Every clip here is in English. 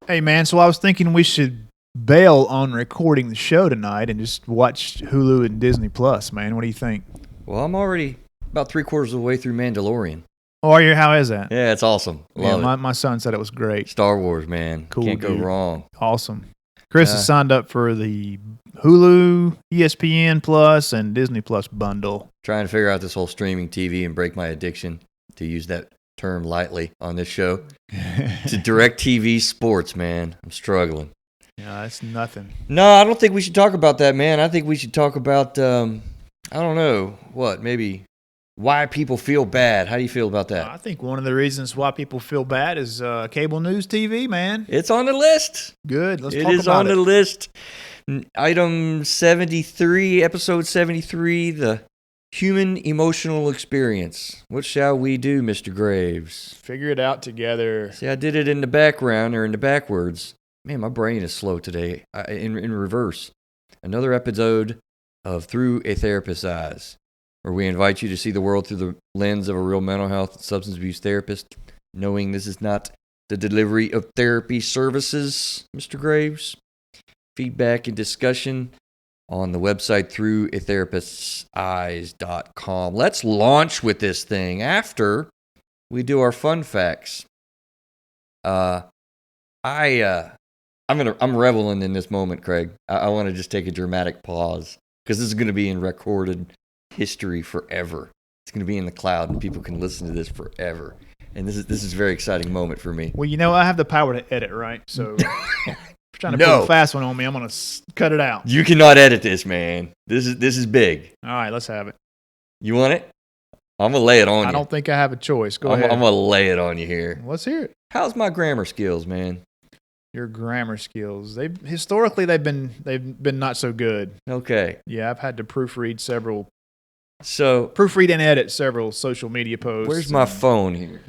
Hey, man, so I was thinking we should bail on recording the show tonight and just watch Hulu and Disney Plus, man. What do you think? Well, I'm already about 3/4 of the way through Mandalorian. Oh, are you? How is that? Yeah, it's awesome. Love it. My son said it was great. Star Wars, man. Cool, Can't go dude. wrong. Awesome. Chris has signed up for the Hulu, ESPN Plus, and Disney Plus bundle. Trying to figure out this whole streaming TV and break my addiction, to use that term lightly on this show, to direct TV sports, man. I'm struggling. Yeah, that's nothing. No, I don't think we should talk about that, man. I think we should talk about, I don't know, maybe why people feel bad. How do you feel about that? I think one of the reasons why people feel bad is cable news TV, man. It's on the list. Good. Let's talk It is about on the list. Item 73, episode 73, the human emotional experience. What shall we do, Mr. Graves? Figure it out together. See, I did it in the background or in the backwards. Man, my brain is slow today. In reverse. Another episode of Through a Therapist's Eyes, where we invite you to see the world through the lens of a real mental health and substance abuse therapist, knowing this is not the delivery of therapy services, Mr. Graves. Feedback and discussion on the website throughatherapist'seyes.com. Let's launch with this thing after we do our fun facts. I'm reveling in this moment, Craig. I want to just take a dramatic pause because this is going to be in recorded history forever. It's going to be in the cloud, and people can listen to this forever. And this is a very exciting moment for me. Well, I have the power to edit, right? So if you're trying to pull a fast one on me, I'm going to cut it out. You cannot edit this, man. This is big. All right, let's have it. You want it? I'm going to lay it on you. I don't think I have a choice. Go ahead. I'm going to lay it on you here. Let's hear it. How's my grammar skills, man? Your grammar skills. They've been not so good. Okay. Yeah, I've had to proofread and edit several social media posts. Where's my phone here?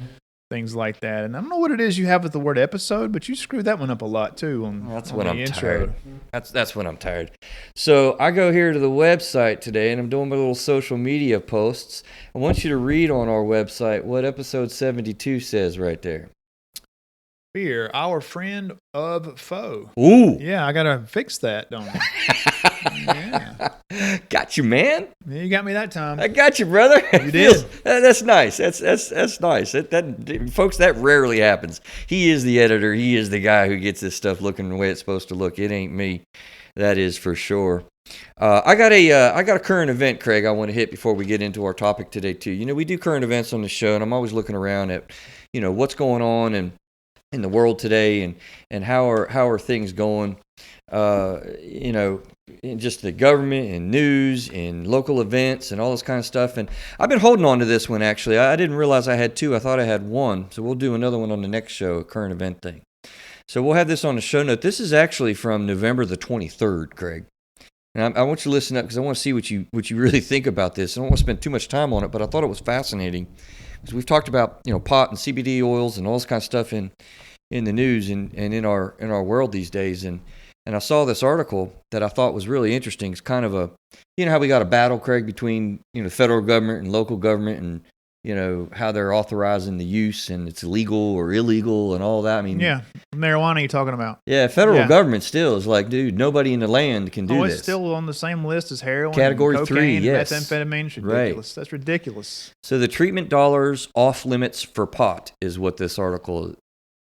Things like that. And I don't know what it is you have with the word episode, but you screwed that one up a lot too. That's when I'm tired. That's when I'm tired. So I go here to the website today and I'm doing my little social media posts. I want you to read on our website what episode 72 says right there. Fear, our friend of foe. Ooh. Yeah, I got to fix that, don't I? Yeah. Got you, man. Yeah, you got me that time. I got you, brother. You did. That's nice. That's nice. That folks, that rarely happens. He is the editor. He is the guy who gets this stuff looking the way it's supposed to look. It ain't me. That is for sure. I got a current event, Craig, I want to hit before we get into our topic today too. We do current events on the show, and I'm always looking around at, what's going on in the world today, and how are things going, in just the government and news and local events and all this kind of stuff. And I've been holding on to this one, actually. I didn't realize I had two. I thought I had one. So we'll do another one on the next show, a current event thing. So we'll have this on the show note. This is actually from November the 23rd, Craig. And I want you to listen up because I want to see what you really think about this. I don't want to spend too much time on it, but I thought it was fascinating. Because we've talked about, pot and CBD oils and all this kind of stuff in the news and in our world these days. And I saw this article that I thought was really interesting. It's kind of a, how we got a battle, Craig, between, federal government and local government and, how they're authorizing the use and it's legal or illegal and all that. I mean, yeah, marijuana you're talking about. Yeah, federal government still is like, dude, nobody in the land can do this. It's still on the same list as heroin, Category cocaine, 3, yes. methamphetamine. It's ridiculous. Right. That's ridiculous. So the treatment dollars off limits for pot is what this article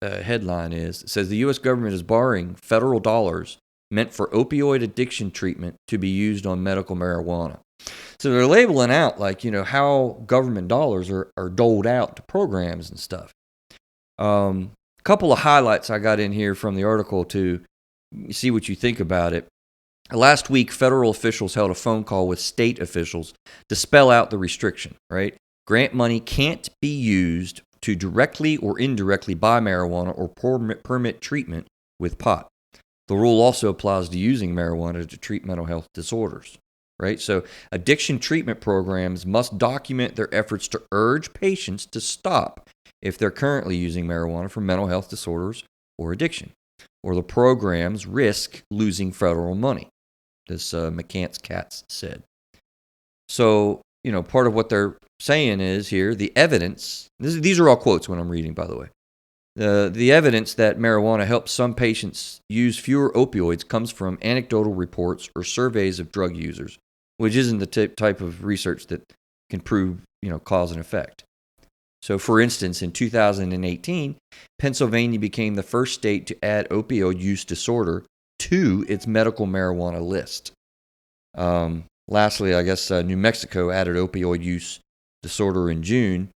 headline is. It says the U.S. government is borrowing federal dollars meant for opioid addiction treatment to be used on medical marijuana. So they're labeling out how government dollars are doled out to programs and stuff. Couple of highlights I got in here from the article to see what you think about it. Last week, federal officials held a phone call with state officials to spell out the restriction, right? Grant money can't be used to directly or indirectly buy marijuana or permit treatment with pot. The rule also applies to using marijuana to treat mental health disorders, right? So addiction treatment programs must document their efforts to urge patients to stop if they're currently using marijuana for mental health disorders or addiction, or the programs risk losing federal money, this McCants Katz said. So, part of what they're saying is here, the evidence, these are all quotes when I'm reading, by the way. The evidence that marijuana helps some patients use fewer opioids comes from anecdotal reports or surveys of drug users, which isn't the type of research that can prove, cause and effect. So, for instance, in 2018, Pennsylvania became the first state to add opioid use disorder to its medical marijuana list. Lastly, I guess New Mexico added opioid use disorder in June.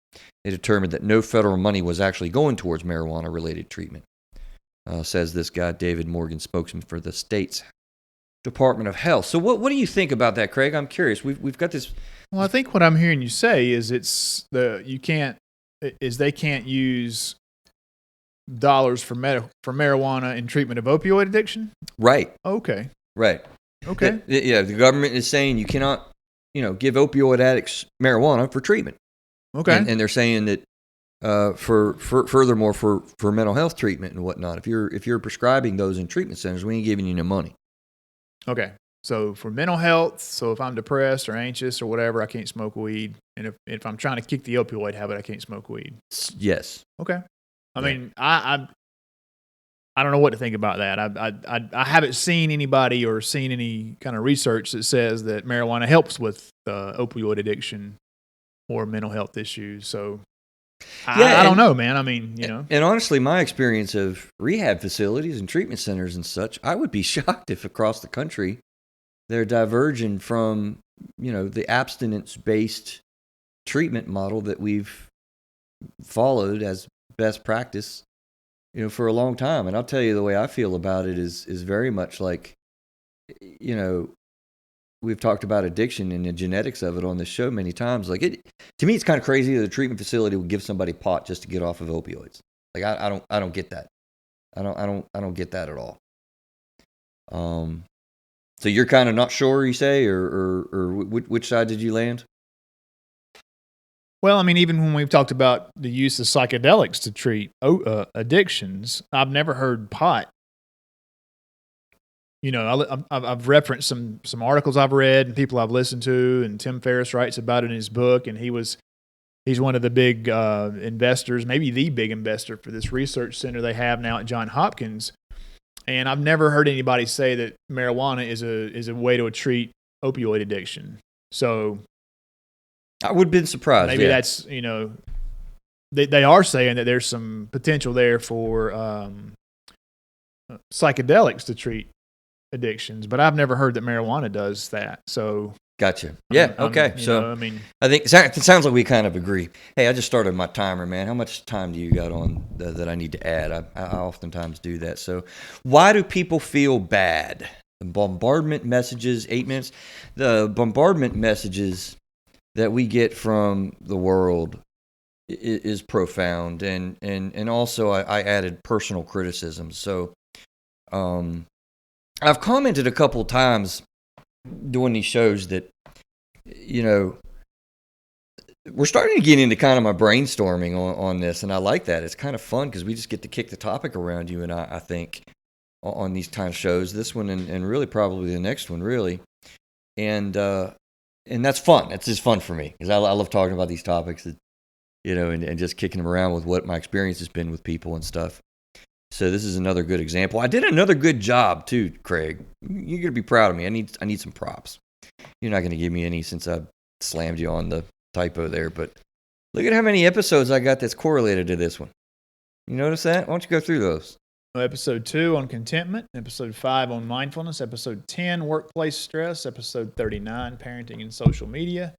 They determined that no federal money was actually going towards marijuana-related treatment, says this guy, David Morgan, spokesman for the state's Department of Health. So what do you think about that, Craig? I'm curious. We've got this. Well, I think what I'm hearing you say is they can't use dollars for marijuana in treatment of opioid addiction. Right. Okay. Right. Okay. The government is saying you cannot, give opioid addicts marijuana for treatment. Okay. And they're saying that furthermore for mental health treatment and whatnot, if you're prescribing those in treatment centers, we ain't giving you no money. Okay. So for mental health, so if I'm depressed or anxious or whatever, I can't smoke weed. And if I'm trying to kick the opioid habit, I can't smoke weed. Yes. Okay. I mean, I don't know what to think about that. I haven't seen anybody or seen any kind of research that says that marijuana helps with opioid addiction or mental health issues. So I don't know, man. I mean, And honestly, my experience of rehab facilities and treatment centers and such, I would be shocked if across the country they're diverging from, the abstinence-based treatment model that we've followed as best practice, for a long time. And I'll tell you, the way I feel about it is very much like, we've talked about addiction and the genetics of it on this show many times. Like, to me, it's kind of crazy that a treatment facility would give somebody pot just to get off of opioids. Like, I don't get that. I don't get that at all. So you're kind of not sure, you say, or which side did you land? Well, I mean, even when we've talked about the use of psychedelics to treat addictions, I've never heard pot. I've referenced some articles I've read and people I've listened to, and Tim Ferriss writes about it in his book, and he's one of the big investors, maybe the big investor for this research center they have now at Johns Hopkins. And I've never heard anybody say that marijuana is a way to treat opioid addiction. So I would have been surprised. Maybe that's, they are saying that there's some potential there for psychedelics to treat addictions, but I've never heard that marijuana does that. So gotcha. Yeah. Okay. I think it sounds like we kind of agree. Hey, I just started my timer, man. How much time do you got on that I need to add? I oftentimes do that. So why do people feel bad? The bombardment messages, 8 minutes. The bombardment messages that we get from the world is profound. And also I added personal criticism. So, I've commented a couple times doing these shows that, we're starting to get into kind of my brainstorming on this, and I like that. It's kind of fun because we just get to kick the topic around, you and I think, on these kind of shows. This one and really probably the next one, really. And that's fun. That's just fun for me because I love talking about these topics, that, and just kicking them around with what my experience has been with people and stuff. So this is another good example. I did another good job too, Craig. You're gonna be proud of me. I need some props. You're not gonna give me any since I slammed you on the typo there, but look at how many episodes I got that's correlated to this one. You notice that? Why don't you go through those? Episode 2 on contentment, episode 5 on mindfulness, episode 10 workplace stress, episode 39 parenting and social media,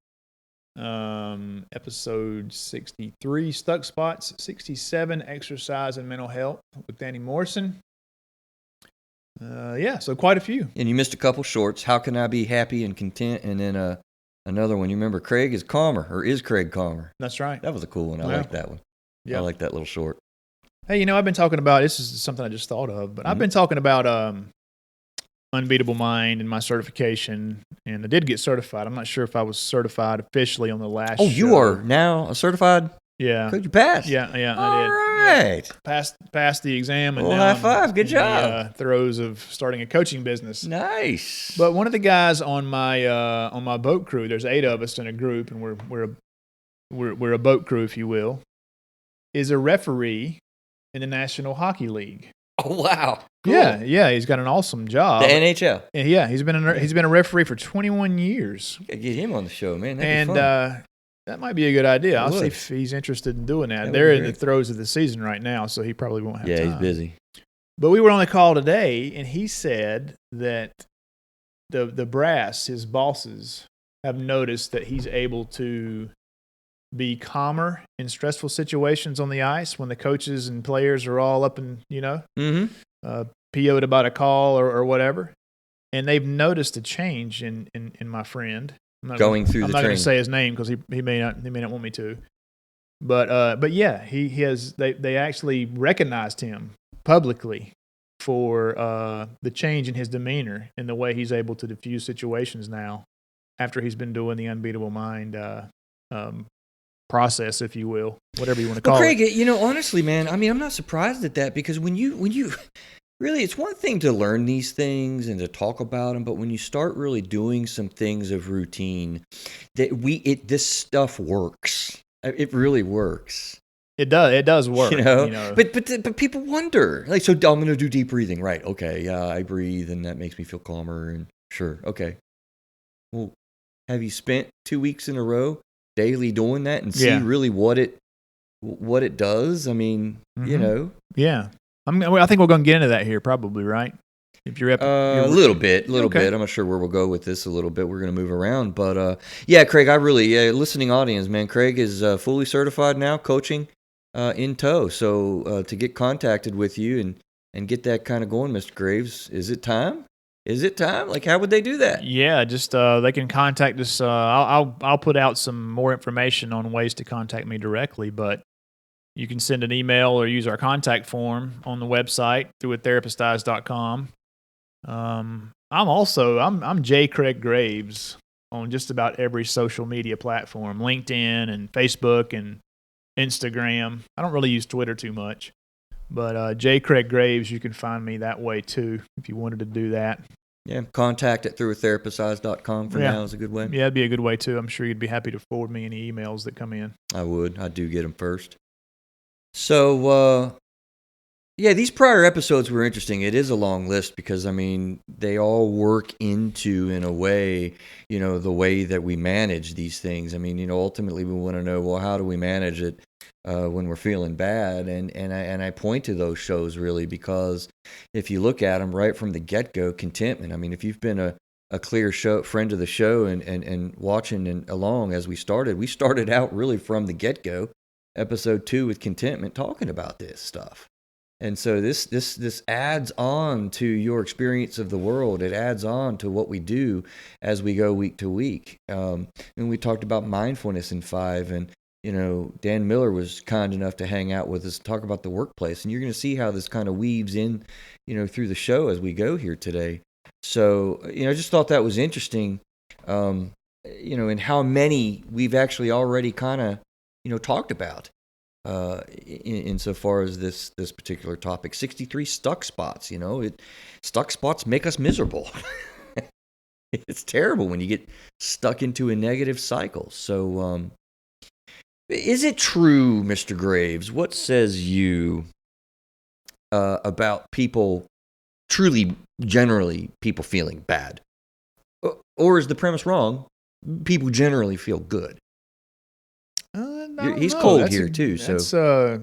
episode 63 stuck spots, 67 exercise and mental health with Danny Morrison. So quite a few. And you missed a couple shorts. How can I be happy and content? And then another one. You remember Craig is calmer, or is Craig calmer? That's right. That was a cool one. I like that one. Yeah, I like that little short. Hey, I've been talking about, this is something I just thought of, but I've been talking about Unbeatable Mind and my certification, and I did get certified. I'm not sure if I was certified officially on the last show. You are now a certified? Yeah. Could you pass? Yeah, I did. All right. Yeah. Passed the exam. And high five. Good job. In the throes of starting a coaching business. Nice. But one of the guys on my boat crew, there's 8 of us in a group, and we're a boat crew, if you will, is a referee in the National Hockey League. Oh wow! Cool. Yeah, he's got an awesome job. The NHL. And yeah, he's been a referee for 21 years. Gotta get him on the show, man. That'd And be fun. that might be a good idea. I'll see would. if he's interested in doing that. That They're would be in the great. throes of the season right now, so he probably won't have time. Yeah, he's busy. But we were on the call today, and he said that the brass, his bosses, have noticed that he's able to be calmer in stressful situations on the ice when the coaches and players are all up and, PO'd about a call or whatever. And they've noticed a change in my friend. I'm not going to say his name because he may not want me to. But yeah, he has. They actually recognized him publicly for the change in his demeanor and the way he's able to diffuse situations now after he's been doing the Unbeatable Mind process, if you will, whatever you want to call Craig, it. Honestly, man, I mean, I'm not surprised at that because when you really, it's one thing to learn these things and to talk about them, but when you start really doing some things of routine, this stuff works. It really works. It does work. But people wonder, like, so I'm going to do deep breathing, right? Okay, yeah, I breathe, and that makes me feel calmer. And sure, okay. Well, have you spent 2 weeks in a row daily doing that and see really what it does? I mean, Yeah. I think we're going to get into that here, probably, right? If you're a little bit. I'm not sure where we'll go with this a little bit. We're going to move around, but Craig, listening audience, man, Craig is fully certified now, coaching in tow. So to get contacted with you and get that kind of going, Mr. Graves, is it time? Like, how would they do that? Yeah, just they can contact us. I'll put out some more information on ways to contact me directly, but you can send an email or use our contact form on the website through therapisteyes.com. I'm J. Craig Graves on just about every social media platform, LinkedIn and Facebook and Instagram. I don't really use Twitter too much, but J. Craig Graves, you can find me that way too if you wanted to do that. Yeah, contact at therapisteyes.com for now is a good way. Yeah, it'd be a good way too. I'm sure you'd be happy to forward me any emails that come in. I would. I do get them first. So, these prior episodes were interesting. It is a long list because, I mean, they all work into, in a way, the way that we manage these things. I mean, ultimately we want to know, well, how do we manage it when we're feeling bad? And I point to those shows really because if you look at them right from the get-go, contentment. I mean, if you've been a clear friend of the show and watching and along as we started out really from the get-go, episode 2 with contentment, talking about this stuff. And so this adds on to your experience of the world. It adds on to what we do as we go week to week. And we talked about mindfulness in 5, and Dan Miller was kind enough to hang out with us and talk about the workplace. And you're going to see how this kind of weaves in, through the show as we go here today. So I just thought that was interesting. And how many we've actually already kind of talked about insofar as this particular topic. 63 stuck spots. Stuck spots make us miserable. It's terrible when you get stuck into a negative cycle. So, is it true, Mr. Graves? What says you about people truly, generally, people feeling bad, or is the premise wrong? People generally feel good. He's cold here too, so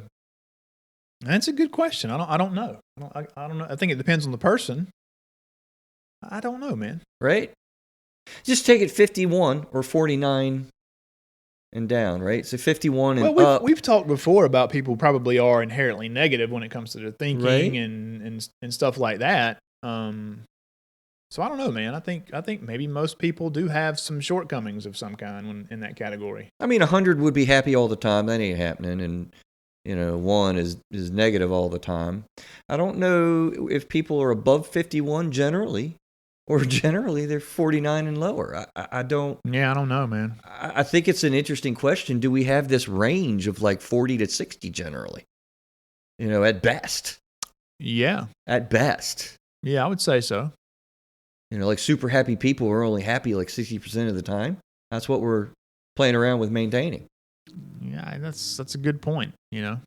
that's a good question. I don't know. I don't know. I think it depends on the person. I don't know, man. Right? Just take it 51 or 49 and down, right? So 51 and up. We've talked before about people probably are inherently negative when it comes to their thinking, right? and stuff like that. So I don't know, man. I think maybe most people do have some shortcomings of some kind in that category. I mean, 100 would be happy all the time. That ain't happening. And 1 is negative all the time. I don't know if people are above 51 generally, or generally they're 49 and lower. I don't. Yeah, I don't know, man. I think it's an interesting question. Do we have this range of like 40 to 60 generally? At best. Yeah. At best. Yeah, I would say so. Like super happy people are only happy like 60% of the time. That's what we're playing around with maintaining. Yeah, that's a good point. I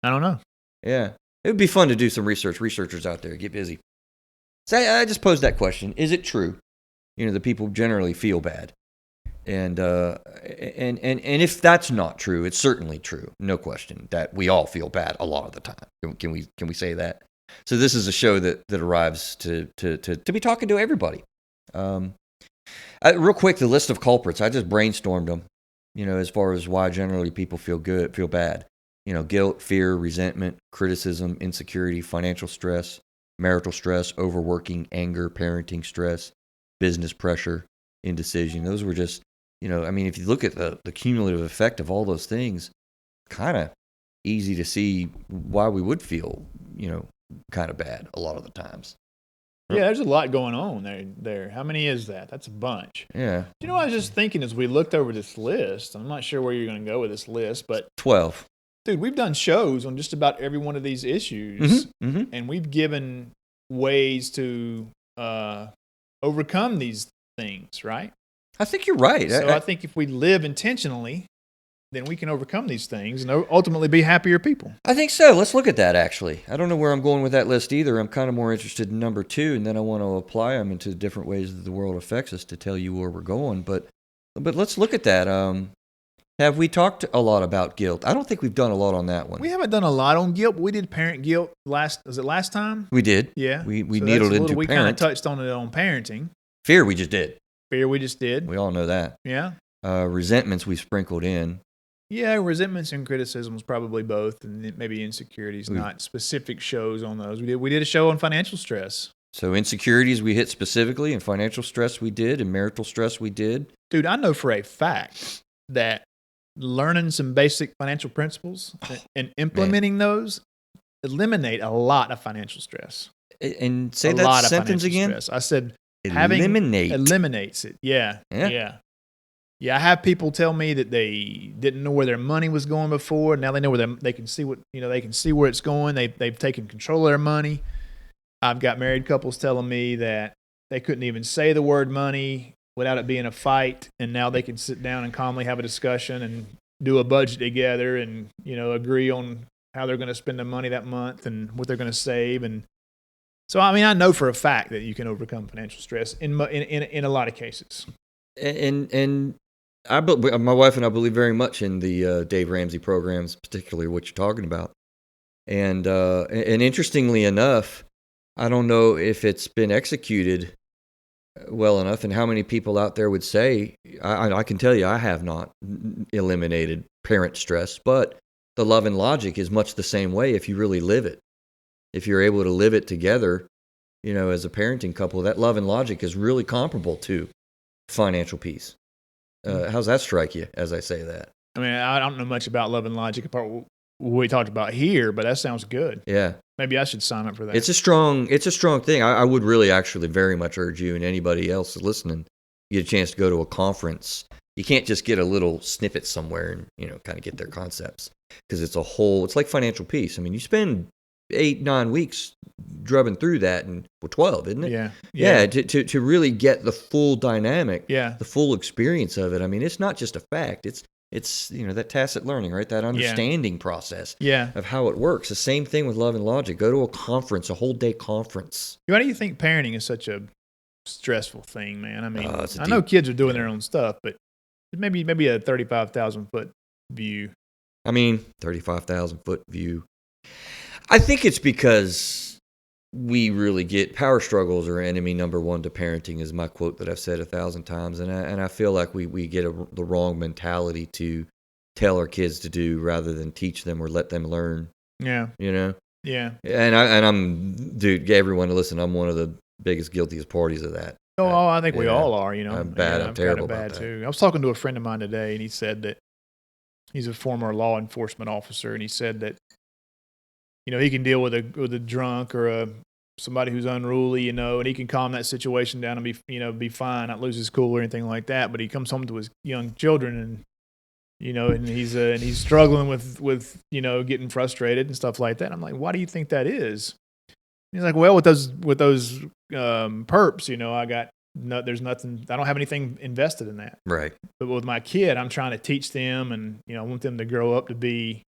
don't know. Yeah. It would be fun to do some research. Researchers out there, get busy. So I just posed that question. Is it true, that people generally feel bad? And if that's not true, it's certainly true. No question that we all feel bad a lot of the time. Can we say that? So this is a show that arrives to be talking to everybody. Real quick, the list of culprits. I just brainstormed them. As far as why generally people feel bad. Guilt, fear, resentment, criticism, insecurity, financial stress, marital stress, overworking, anger, parenting stress, business pressure, indecision. Those were just, if you look at the cumulative effect of all those things, kind of easy to see why we would feel, kind of bad a lot of the times. Yeah, there's a lot going on there. How many is that? That's a bunch. Yeah. I was just thinking as we looked over this list, I'm not sure where you're going to go with this list, but 12. Dude, we've done shows on just about every one of these issues, and we've given ways to overcome these things, right? I think you're right. So I think if we live intentionally, then we can overcome these things and ultimately be happier people. I think so. Let's look at that, actually. I don't know where I'm going with that list either. I'm kind of more interested in number 2, and then I want to apply them into the different ways that the world affects us to tell you where we're going. But let's look at that. Have we talked a lot about guilt? I don't think we've done a lot on that one. We haven't done a lot on guilt, but we did parent guilt last time? We did. Yeah. We needled into we parent. kind of touched on it on parenting. Fear we just did. We all know that. Yeah. Resentments we sprinkled in. Yeah, resentments and criticisms, probably both, and maybe insecurities, not specific shows on those. We did a show on financial stress. So insecurities we hit specifically, and financial stress we did, and marital stress we did. Dude, I know for a fact that learning some basic financial principles and implementing those eliminate a lot of financial stress. And say that sentence again. Stress. I said eliminates it. Yeah. I have people tell me that they didn't know where their money was going before. Now they know where they can see where it's going. They've taken control of their money. I've got married couples telling me that they couldn't even say the word money without it being a fight, and now they can sit down and calmly have a discussion and do a budget together and agree on how they're going to spend the money that month and what they're going to save. And so I know for a fact that you can overcome financial stress in a lot of cases. And my wife and I believe very much in the Dave Ramsey programs, particularly what you're talking about. And interestingly enough, I don't know if it's been executed well enough, and how many people out there would say, I can tell you I have not eliminated parent stress, but the love and logic is much the same way if you really live it. If you're able to live it together, as a parenting couple, that love and logic is really comparable to financial peace. How's that strike you as I say that? I don't know much about love and logic apart from what we talked about here, but that sounds good. Yeah. Maybe I should sign up for that. It's a strong thing. I would really actually very much urge you and anybody else listening, you get a chance to go to a conference. You can't just get a little snippet somewhere and, kind of get their concepts, because it's like financial peace. You spend 8-9 weeks drubbing through that, and 12, isn't it? Yeah. To really get the full dynamic, the full experience of it. It's not just a fact. It's that tacit learning, right? That understanding process of how it works. The same thing with love and logic. Go to a conference, a whole day conference. Why do you think parenting is such a stressful thing, man? I know kids are doing their own stuff, but maybe a 35,000 foot view. 35,000 foot view. I think it's because we really get power struggles are enemy number one to parenting, is my quote that I've said 1,000 times. And I feel like we get the wrong mentality to tell our kids to do rather than teach them or let them learn. Yeah. Yeah. And I'm, dude, everyone listen, I'm one of the biggest, guiltiest parties of that. Oh, I think we all are, I'm terrible about that. Too. I was talking to a friend of mine today, and he said that he's a former law enforcement officer, and he said that he can deal with a drunk or somebody who's unruly, and he can calm that situation down and be fine, not lose his cool or anything like that. But he comes home to his young children, and he's struggling with getting frustrated and stuff like that. I'm like, why do you think that is? And he's like, well, with those perps, there's nothing. I don't have anything invested in that. Right. But with my kid, I'm trying to teach them, and I want them to grow up to be,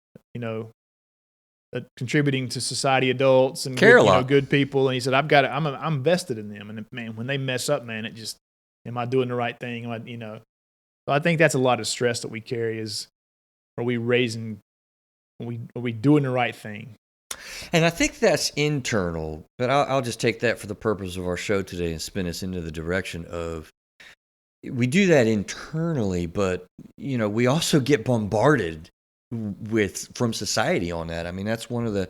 contributing to society, adults, and Care a good, lot. good people. And he said, I'm vested in them. And man, when they mess up, man, it just, am I doing the right thing? So I think that's a lot of stress that we carry is, are we raising, are we doing the right thing? And I think that's internal, but I'll just take that for the purpose of our show today and spin us into the direction of, we do that internally, but we also get bombarded from society on that. I mean, that's one of the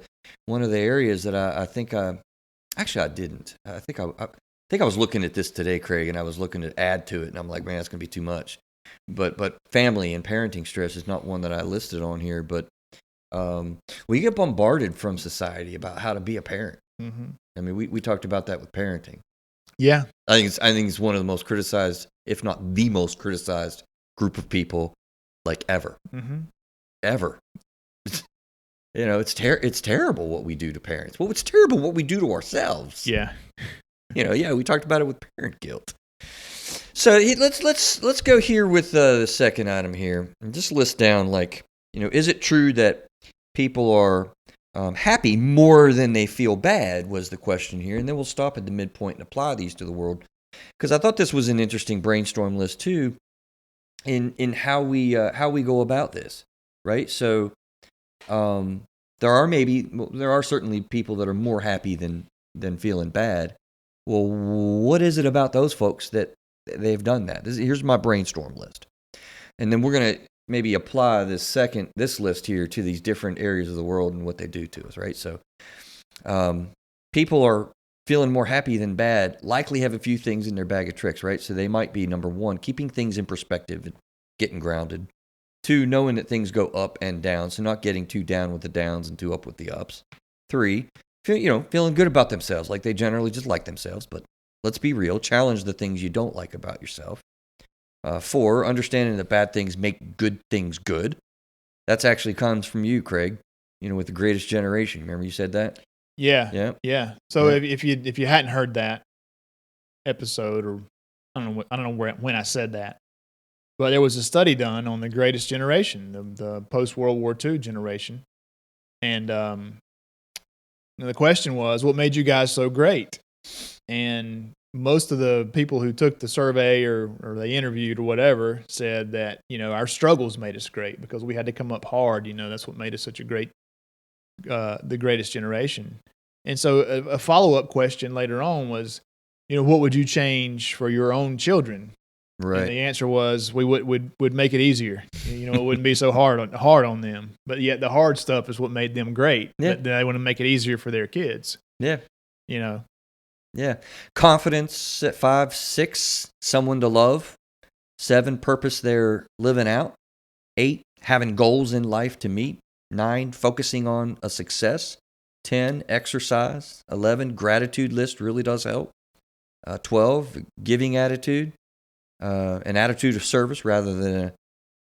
areas that I think I didn't. I think I was looking at this today, Craig, and I was looking to add to it, and I'm like, man, that's going to be too much. But family and parenting stress is not one that I listed on here, but we get bombarded from society about how to be a parent. Mm-hmm. I mean, we talked about that with parenting. Yeah, I think it's one of the most criticized, if not the most criticized, group of people like ever. Mm-hmm. Ever. It's terrible what we do to parents. Well, it's terrible what we do to ourselves. Yeah. We talked about it with parent guilt. So let's go here with the second item here and just list down is it true that people are happy more than they feel bad was the question here, and then we'll stop at the midpoint and apply these to the world, because I thought this was an interesting brainstorm list too, in how we go about this, right? So there are certainly people that are more happy than feeling bad. Well, what is it about those folks that they've done that? Here's my brainstorm list, and then we're gonna maybe apply this list here to these different areas of the world and what they do to us, right? So people are feeling more happy than bad, likely have a few things in their bag of tricks, right? So they might be, number one, keeping things in perspective and getting grounded. Two, knowing that things go up and down, so not getting too down with the downs and too up with the ups. Three, feeling good about themselves, like they generally just like themselves, but let's be real, challenge the things you don't like about yourself. 4, understanding that bad things make good things good. That's actually comes from you, Craig, with the Greatest Generation. Remember you said that? Yeah. So if you hadn't heard that episode, or I don't know when I said that, but there was a study done on the Greatest Generation, the post-World War II generation. And the question was, what made you guys so great? And most of the people who took the survey or they interviewed or whatever said that, our struggles made us great because we had to come up hard. That's what made us such a great, the Greatest Generation. And so a follow-up question later on was, what would you change for your own children? Right. And the answer was we would make it easier. It wouldn't be so hard on them. But yet the hard stuff is what made them great. Yeah. But they want to make it easier for their kids. Yeah. Yeah. Confidence at 5, 6, someone to love. 7, purpose they're living out. 8, having goals in life to meet. 9, focusing on a success. 10, exercise. 11, gratitude list really does help. 12, giving attitude. An attitude of service rather than an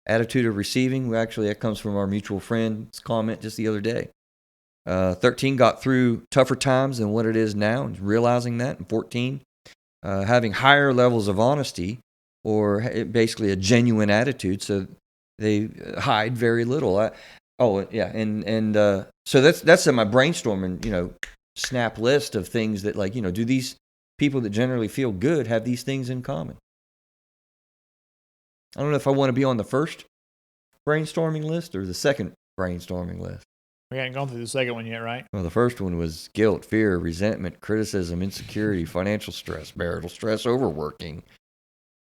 attitude of receiving. Actually, that comes from our mutual friend's comment just the other day. 13, got through tougher times than what it is now, and realizing that. And 14, having higher levels of honesty, or basically a genuine attitude, so they hide very little. So that's in my brainstorming, snap list of things that, do these people that generally feel good have these things in common? I don't know if I want to be on the first brainstorming list or the second brainstorming list. We hadn't gone through the second one yet, right? Well, the first one was guilt, fear, resentment, criticism, insecurity, financial stress, marital stress, overworking,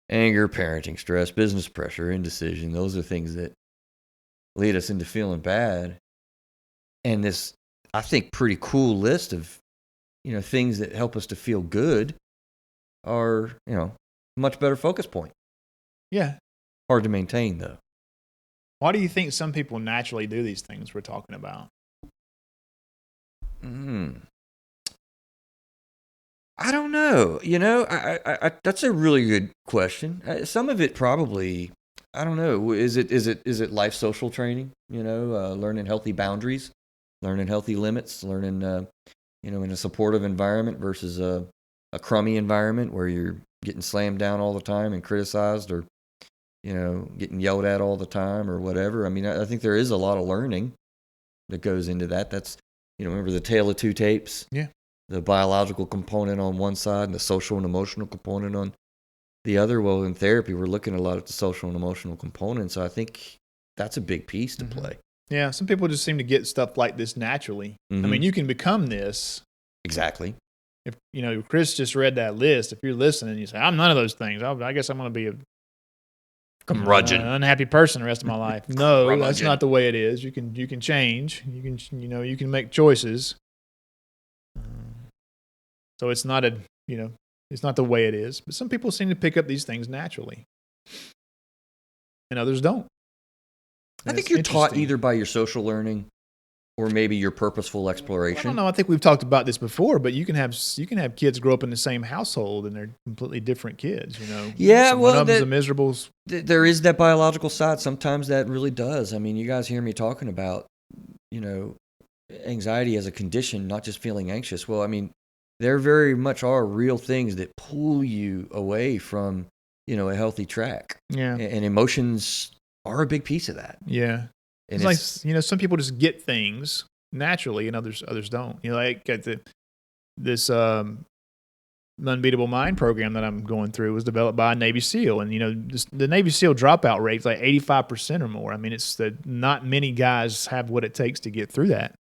anger, parenting stress, business pressure, indecision. Those are things that lead us into feeling bad. And this, I think, pretty cool list of, things that help us to feel good are, much better focus point. Yeah. Hard to maintain, though. Why do you think some people naturally do these things we're talking about? I don't know. I that's a really good question. Some of it probably, I don't know. Is it life social training? Learning healthy boundaries, learning healthy limits, learning, in a supportive environment versus a crummy environment where you're getting slammed down all the time and criticized, or getting yelled at all the time or whatever. I mean, I think there is a lot of learning that goes into that. That's remember the Tale of Two Tapes? Yeah. The biological component on one side and the social and emotional component on the other. Well, in therapy, we're looking a lot at the social and emotional component. So I think that's a big piece to play. Yeah, some people just seem to get stuff like this naturally. Mm-hmm. I mean, you can become this. Exactly. If Chris just read that list, if you're listening and you say, I'm none of those things, I guess I'm going to be a curmudgeon, unhappy person the rest of my life. No, that's not the way it is. You can change. You can make choices. So it's not it's not the way it is. But some people seem to pick up these things naturally, and others don't. I think you're taught either by your social learning or maybe your purposeful exploration. I don't know. I think we've talked about this before, but you can have kids grow up in the same household and they're completely different kids. Yeah, one of them's a miserable. There is that biological side. Sometimes that really does. I mean, you guys hear me talking about, anxiety as a condition, not just feeling anxious. Well, I mean, there very much are real things that pull you away from, a healthy track. Yeah, and emotions are a big piece of that. Yeah. And it's like, some people just get things naturally and others don't. Like this Unbeatable Mind program that I'm going through was developed by a Navy SEAL. And, the Navy SEAL dropout rate is like 85% or more. I mean, it's not many guys have what it takes to get through that.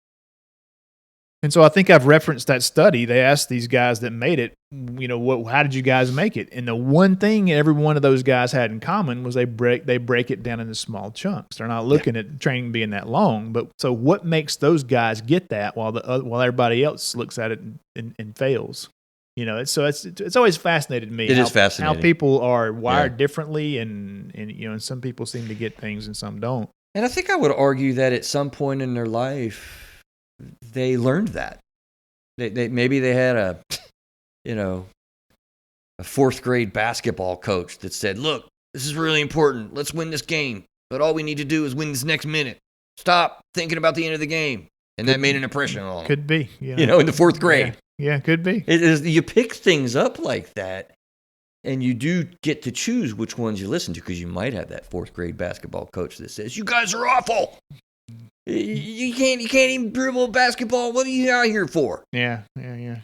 And so I think I've referenced that study. They asked these guys that made it, how did you guys make it? And the one thing every one of those guys had in common was they break it down into small chunks. They're not looking at training being that long. But so what makes those guys get that while everybody else looks at it and fails? It's always fascinated me. It is fascinating how people are wired differently, and some people seem to get things and some don't. And I think I would argue that at some point in their life, they learned that. Maybe they had a fourth grade basketball coach that said, "Look, this is really important. Let's win this game. But all we need to do is win this next minute. Stop thinking about the end of the game." And that made an impression on them. Could be. In the fourth grade. Yeah, could be. It is, you pick things up like that, and you do get to choose which ones you listen to, because you might have that fourth grade basketball coach that says, "You guys are awful. You can't even dribble a basketball. What are you out here for?" Yeah.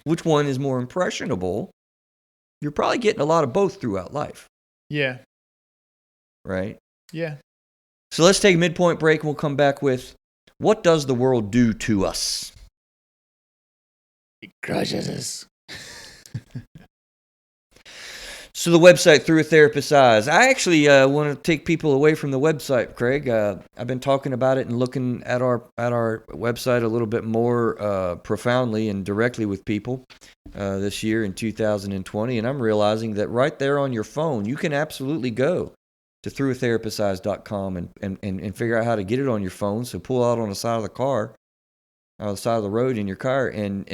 Which one is more impressionable? You're probably getting a lot of both throughout life. Yeah. Right? Yeah. So let's take a midpoint break, and we'll come back with, what does the world do to us? It crushes us. So the website, Through a Therapist's Eyes. I actually want to take people away from the website, Craig. I've been talking about it and looking at our website a little bit more profoundly and directly with people this year in 2020, and I'm realizing that right there on your phone, you can absolutely go to throughatherapist'seyes.com and figure out how to get it on your phone. So pull out on the side of the car, on the side of the road in your car, and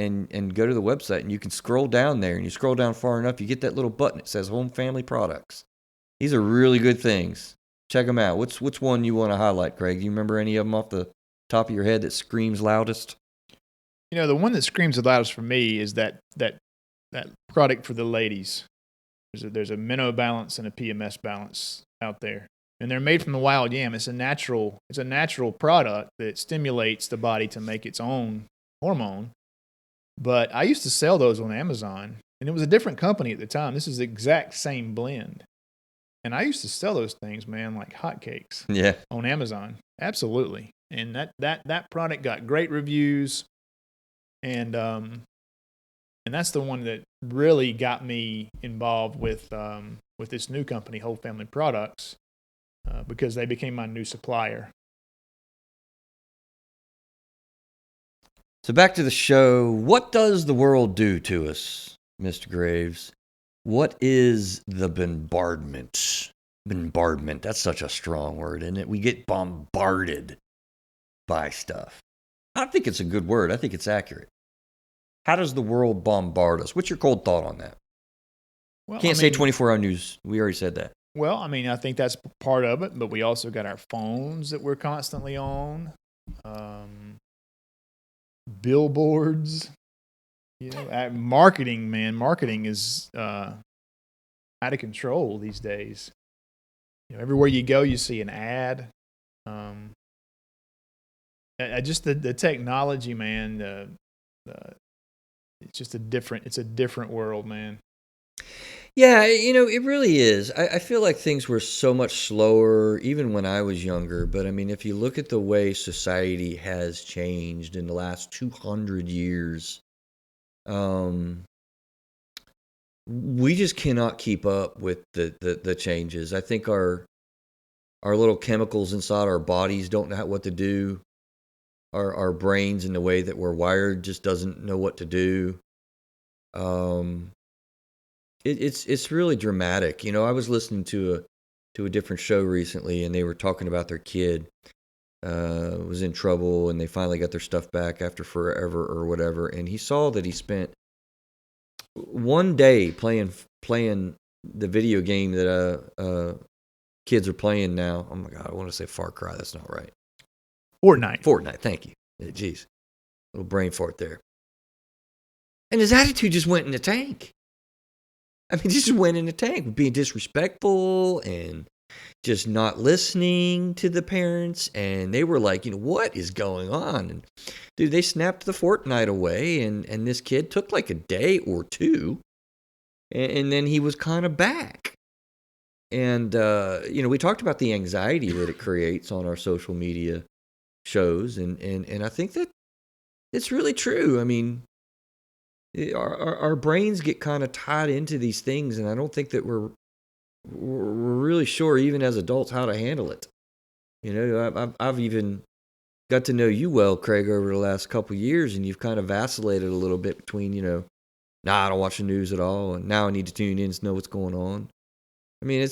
go to the website, and you can scroll down there, and you scroll down far enough, you get that little button. It says Home Family Products. These are really good things. Check them out. Which one you want to highlight, Craig? Do you remember any of them off the top of your head that screams loudest? The one that screams the loudest for me is that product for the ladies. There's a minnow balance and a PMS balance out there, and they're made from the wild yam. It's a natural product that stimulates the body to make its own hormone. But I used to sell those on Amazon, and it was a different company at the time. This is the exact same blend, and I used to sell those things, man, like hotcakes. Yeah, on Amazon, absolutely. And that product got great reviews, and that's the one that really got me involved with this new company, Whole Family Products. Because they became my new supplier. So back to the show. What does the world do to us, Mr. Graves? What is the bombardment? Bombardment. That's such a strong word, isn't it? We get bombarded by stuff. I think it's a good word. I think it's accurate. How does the world bombard us? What's your cold thought on that? Well, Can't say 24-hour news. We already said that. Well, I think that's part of it, but we also got our phones that we're constantly on, billboards, marketing, man. Marketing is out of control these days. Everywhere you go, you see an ad. Just the technology, man. It's just it's a different world, man. Yeah, it really is. I feel like things were so much slower even when I was younger. But I mean, if you look at the way society has changed in the last 200 years, um, we just cannot keep up with the changes. I think our little chemicals inside our bodies don't know what to do. Our brains and the way that we're wired just doesn't know what to do. Um, it's really dramatic. I was listening to a different show recently, and they were talking about their kid was in trouble, and they finally got their stuff back after forever or whatever. And he saw that he spent one day playing the video game that kids are playing now. Oh my God, I want to say Far Cry. That's not right. Fortnite. Thank you. Jeez, little brain fart there. And his attitude just went in the tank. I mean, just went in the tank, being disrespectful and just not listening to the parents. And they were like, what is going on? And dude, they snapped the Fortnite away, and this kid took like a day or two, and then he was kind of back. And, we talked about the anxiety that it creates on our social media shows. And I think that it's really true. I mean, our brains get kind of tied into these things, and I don't think that we're really sure, even as adults, how to handle it. I've even got to know you well, Craig, over the last couple of years, and you've kind of vacillated a little bit between, I don't watch the news at all, and now I need to tune in to know what's going on. I mean, I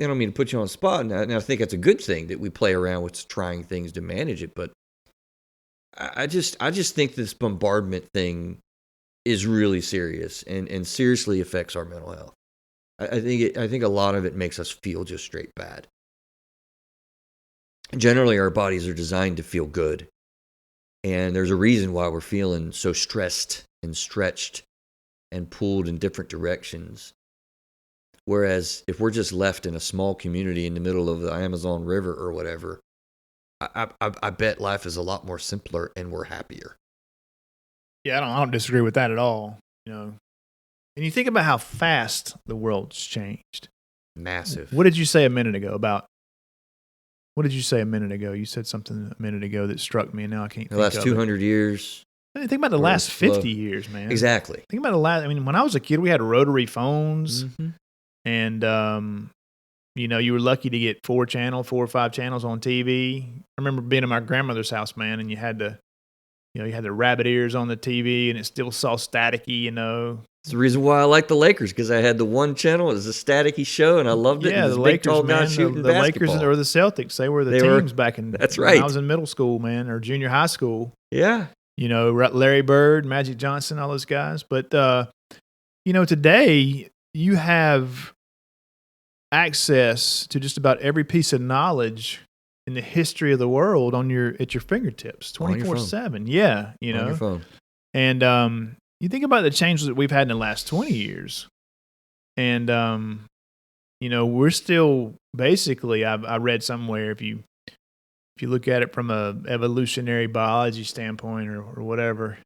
don't mean to put you on the spot, and I think it's a good thing that we play around with trying things to manage it, but I just think this bombardment thing is really serious and seriously affects our mental health. I think a lot of it makes us feel just straight bad. Generally, our bodies are designed to feel good, and there's a reason why we're feeling so stressed and stretched and pulled in different directions. Whereas if we're just left in a small community in the middle of the Amazon River or whatever, I bet life is a lot more simpler and we're happier. Yeah, I don't disagree with that at all. And you think about how fast the world's changed. Massive. What did you say a minute ago? You said something a minute ago that struck me, and now I can't think of it. The last 200 years. Think about the last 50 years, man. Exactly. Think about when I was a kid, we had rotary phones, and you were lucky to get 4 or 5 channels on TV. I remember being in my grandmother's house, man, and you had the rabbit ears on the TV, and it still saw staticky, It's the reason why I like the Lakers, because I had the one channel. It was a staticky show, and I loved it. Yeah, the Lakers, tall guy man. shooting The basketball. Lakers or the Celtics, they were the teams back in. That's when right. I was in middle school, man, or junior high school. Yeah. Larry Bird, Magic Johnson, all those guys. But today you have access to just about every piece of knowledge in the history of the world at your fingertips, 24/7. Yeah, On your phone. And you think about the changes that we've had in the last 20 years, and we're still basically. I read somewhere if you look at it from a evolutionary biology standpoint or whatever,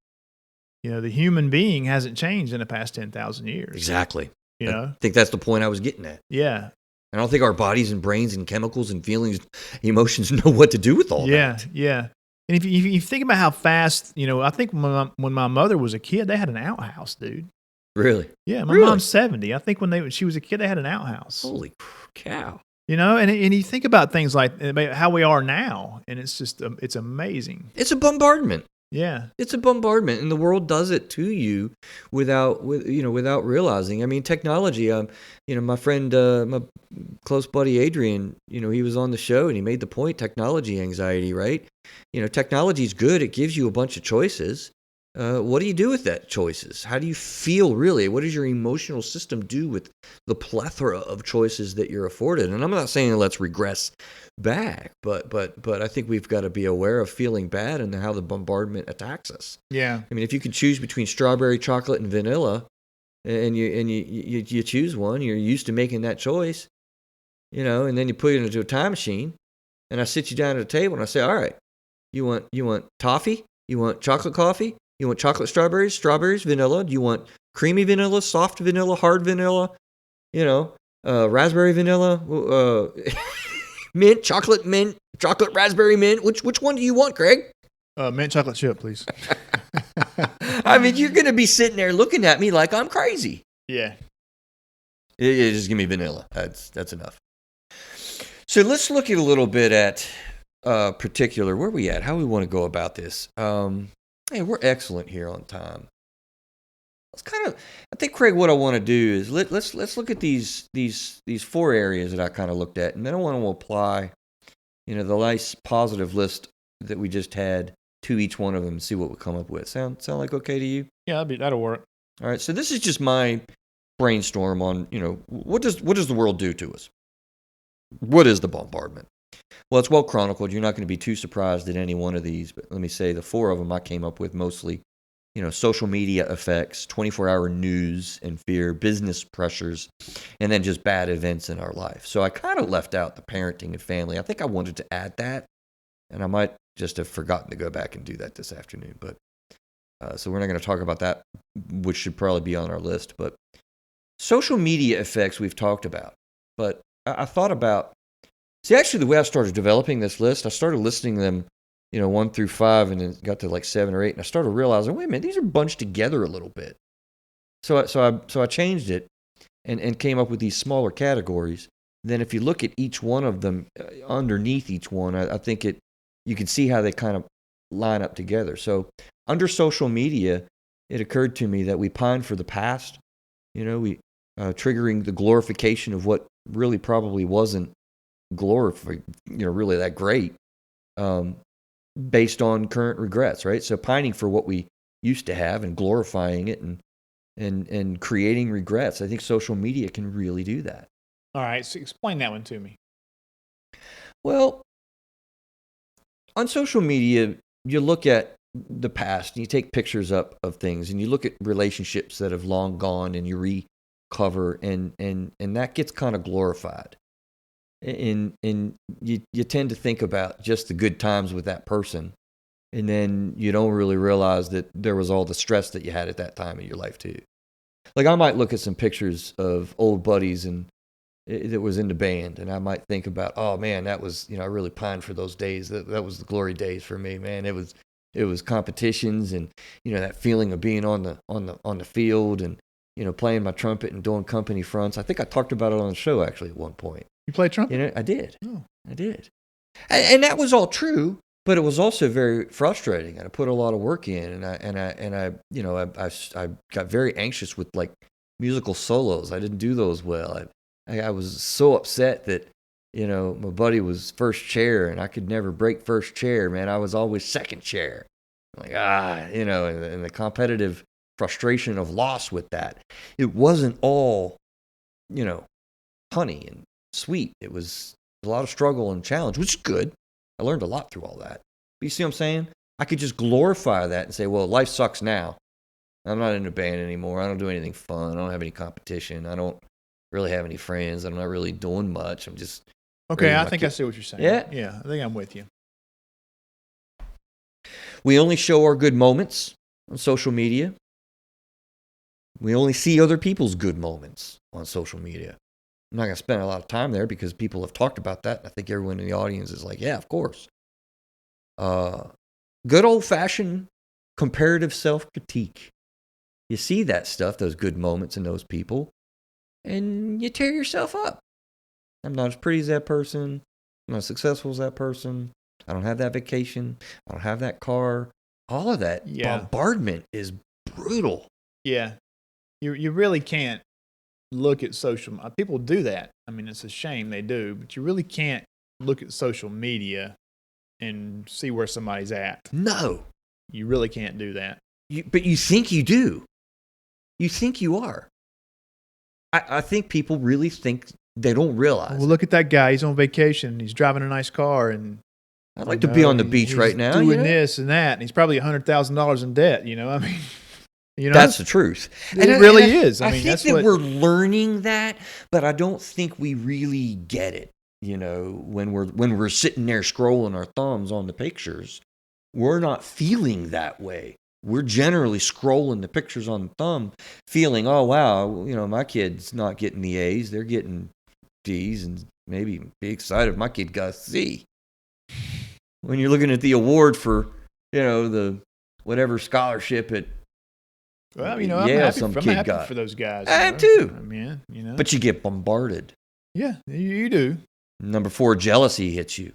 the human being hasn't changed in the past 10,000 years. Exactly. I think that's the point I was getting at. Yeah. I don't think our bodies and brains and chemicals and feelings, emotions know what to do with all that. Yeah. And if you think about how fast, I think when my mother was a kid, they had an outhouse, dude. Really? Yeah, my mom's 70. I think when she was a kid, they had an outhouse. Holy cow. And you think about things like how we are now, and it's just it's amazing. It's a bombardment. Yeah, it's a bombardment, and the world does it to you without realizing. I mean, technology. My friend, my close buddy Adrian. He was on the show, and he made the point: technology anxiety. Right? Technology is good. It gives you a bunch of choices. What do you do with that choices? How do you feel really? What does your emotional system do with the plethora of choices that you're afforded? And I'm not saying let's regress back, but I think we've got to be aware of feeling bad and how the bombardment attacks us. Yeah. I mean, if you could choose between strawberry, chocolate, and vanilla, and you choose one, you're used to making that choice, and then you put it into a time machine, and I sit you down at a table and I say, all right, You want toffee? You want chocolate coffee? You want chocolate strawberries, vanilla? Do you want creamy vanilla, soft vanilla, hard vanilla? Raspberry vanilla, mint, chocolate, raspberry mint. Which one do you want, Craig? Mint chocolate chip, please. I mean, you're going to be sitting there looking at me like I'm crazy. Yeah. Just give me vanilla. That's enough. So let's look at a little bit at particular. Where are we at? How we want to go about this? Hey, we're excellent here on time. I think, Craig, what I want to do is let's look at these 4 areas that I kind of looked at, and then I want to apply, the nice positive list that we just had to each one of them and see what we come up with. Sound like okay to you? Yeah, that'll work. All right. So this is just my brainstorm on, what does the world do to us? What is the bombardment? Well, it's well chronicled. You're not going to be too surprised at any one of these, but let me say the 4 of them I came up with mostly. Social media effects, 24-hour news and fear, business pressures, and then just bad events in our life. So I kind of left out the parenting and family. I think I wanted to add that, and I might just have forgotten to go back and do that this afternoon. But so we're not going to talk about that, which should probably be on our list. But social media effects we've talked about. But I thought about, actually the way I started developing this list, I started listing them 1 through 5, and then got to like 7 or 8, and I started realizing, wait a minute, these are bunched together a little bit. So I changed it and came up with these smaller categories. Then if you look at each one of them, underneath each one, I think you can see how they kind of line up together. So under social media, it occurred to me that we pine for the past, we triggering the glorification of what really probably wasn't really that great. Based on current regrets, right? So pining for what we used to have and glorifying it and creating regrets. I think social media can really do that. All right, so explain that one to me. Well, on social media, you look at the past and you take pictures up of things and you look at relationships that have long gone and you recover and that gets kind of glorified. And you tend to think about just the good times with that person, and then you don't really realize that there was all the stress that you had at that time in your life too. Like I might look at some pictures of old buddies and that was in the band, and I might think about, oh man, that was I really pined for those days. That was the glory days for me, man. It was competitions and that feeling of being on the field and playing my trumpet and doing company fronts. I think I talked about it on the show actually at one point. You play trumpet? I did. Oh. I did. And that was all true, but it was also very frustrating. And I put a lot of work in, and I got very anxious with like musical solos. I didn't do those well. I was so upset that my buddy was first chair, and I could never break first chair. Man, I was always second chair. Like and the competitive frustration of loss with that. It wasn't all honey and sweet. It was a lot of struggle and challenge, which is good. I learned a lot through all that. But you see what I'm saying? I could just glorify that and say, well, life sucks now. I'm not in a band anymore. I don't do anything fun. I don't have any competition. I don't really have any friends. I'm not really doing much. I'm just... Okay, I think I see what you're saying. Yeah? Yeah, I think I'm with you. We only show our good moments on social media. We only see other people's good moments on social media. I'm not going to spend a lot of time there because people have talked about that. And I think everyone in the audience is like, yeah, of course. Good old-fashioned comparative self-critique. You see that stuff, those good moments in those people, and you tear yourself up. I'm not as pretty as that person. I'm not as successful as that person. I don't have that vacation. I don't have that car. All of that bombardment is brutal. Yeah. You really can't look at social... People do that. I mean, it's a shame they do, but you really can't look at social media and see where somebody's at. No. You really can't do that. But you think you do. You think you are. I think people really think they don't realize. Well, look at that guy. He's on vacation. He's driving a nice car. And I'd like to be on the beach right now. Doing this and that. And he's probably $100,000 in debt, I mean... That's the truth. It really is. I mean, think that we're learning that, but I don't think we really get it. When we're sitting there scrolling our thumbs on the pictures, we're not feeling that way. We're generally scrolling the pictures on the thumb, feeling, oh, wow, my kid's not getting the A's. They're getting D's, and maybe be excited if my kid got a C. When you're looking at the award for, the whatever scholarship at Well, Yale, I'm happy, some I'm kid happy got. for those guys. I am too. I mean, But you get bombarded. Yeah, you do. Number 4, jealousy hits you.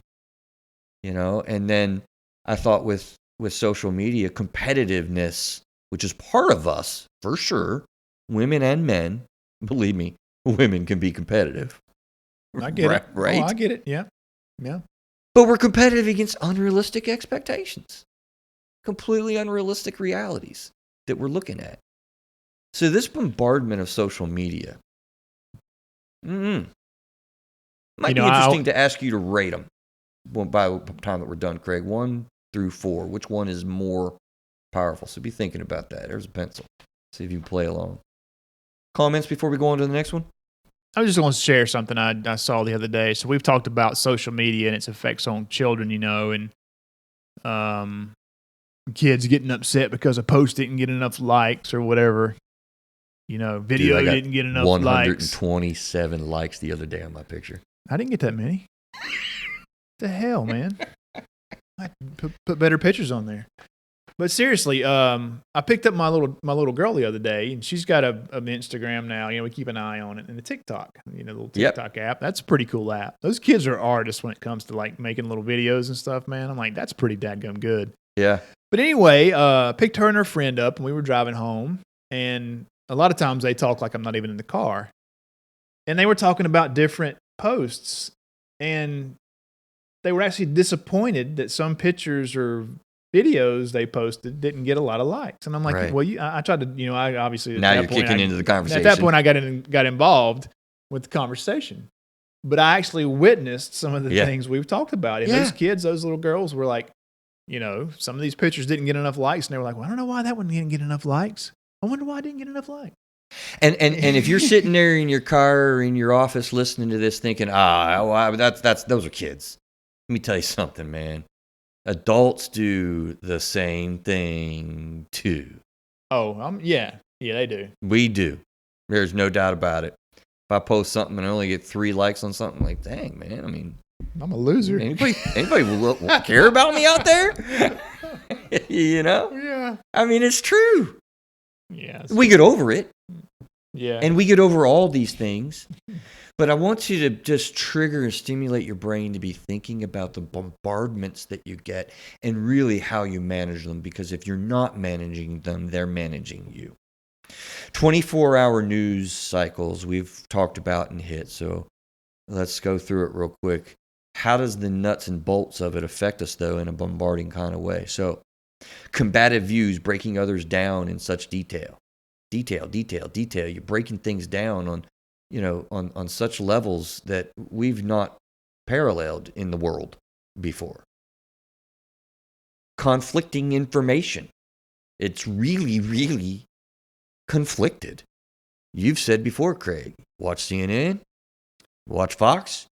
And then I thought with social media, competitiveness, which is part of us, for sure, women and men, believe me, women can be competitive. I get it. Right? Oh, I get it. Yeah. Yeah. But we're competitive against unrealistic expectations, completely unrealistic realities that we're looking at. So this bombardment of social media might be interesting to ask you to rate them by the time that we're done, Craig. 1 through 4. Which one is more powerful? So be thinking about that. There's a pencil. See if you can play along. Comments before we go on to the next one? I was just going to share something I saw the other day. So we've talked about social media and its effects on children, and kids getting upset because a post didn't get enough likes or whatever. Video didn't get enough 127 likes the other day on my picture. I didn't get that many. What the hell, man? I put better pictures on there. But seriously, I picked up my little girl the other day, and she's got an Instagram now. We keep an eye on it, and the TikTok, the little TikTok app. That's a pretty cool app. Those kids are artists when it comes to like making little videos and stuff, man. I'm like, that's pretty dadgum good. Yeah. But anyway, picked her and her friend up, and we were driving home, and a lot of times they talk like I'm not even in the car, and they were talking about different posts, and they were actually disappointed that some pictures or videos they posted didn't get a lot of likes. And I'm like, right. Well, I tried to, I obviously now you're kicking into the conversation. At that point, I got involved with the conversation, but I actually witnessed some of the things we've talked about. And those kids, those little girls, were like, some of these pictures didn't get enough likes, and they were like, well, I don't know why that one didn't get enough likes. I wonder why I didn't get enough likes. And if you're sitting there in your car or in your office listening to this, thinking, those are kids. Let me tell you something, man. Adults do the same thing too. Oh, yeah, they do. We do. There's no doubt about it. If I post something and I only get 3 likes on something, like, dang, man, I mean, I'm a loser. Anybody will care about me out there? Yeah. I mean, it's true. Yeah. We get over it. Yeah. And we get over all these things. But I want you to just trigger and stimulate your brain to be thinking about the bombardments that you get and really how you manage them. Because if you're not managing them, they're managing you. 24-hour news cycles we've talked about and hit. So let's go through it real quick. How does the nuts and bolts of it affect us, though, in a bombarding kind of way? So combative views, breaking others down in such detail. Detail. You're breaking things down on such levels that we've not paralleled in the world before. Conflicting information. It's really, really conflicted. You've said before, Craig, watch CNN, watch Fox.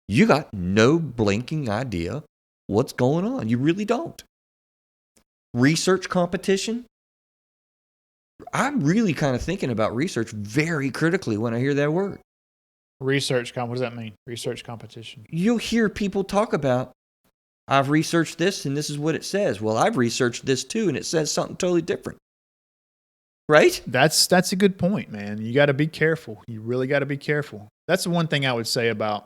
You got no blinking idea what's going on. You really don't. Research competition. I'm really kind of thinking about research very critically when I hear that word. What does that mean? Research competition. You'll hear people talk about, I've researched this and this is what it says. Well, I've researched this too and it says something totally different. Right? That's a good point, man. You got to be careful. You really got to be careful. That's the one thing I would say about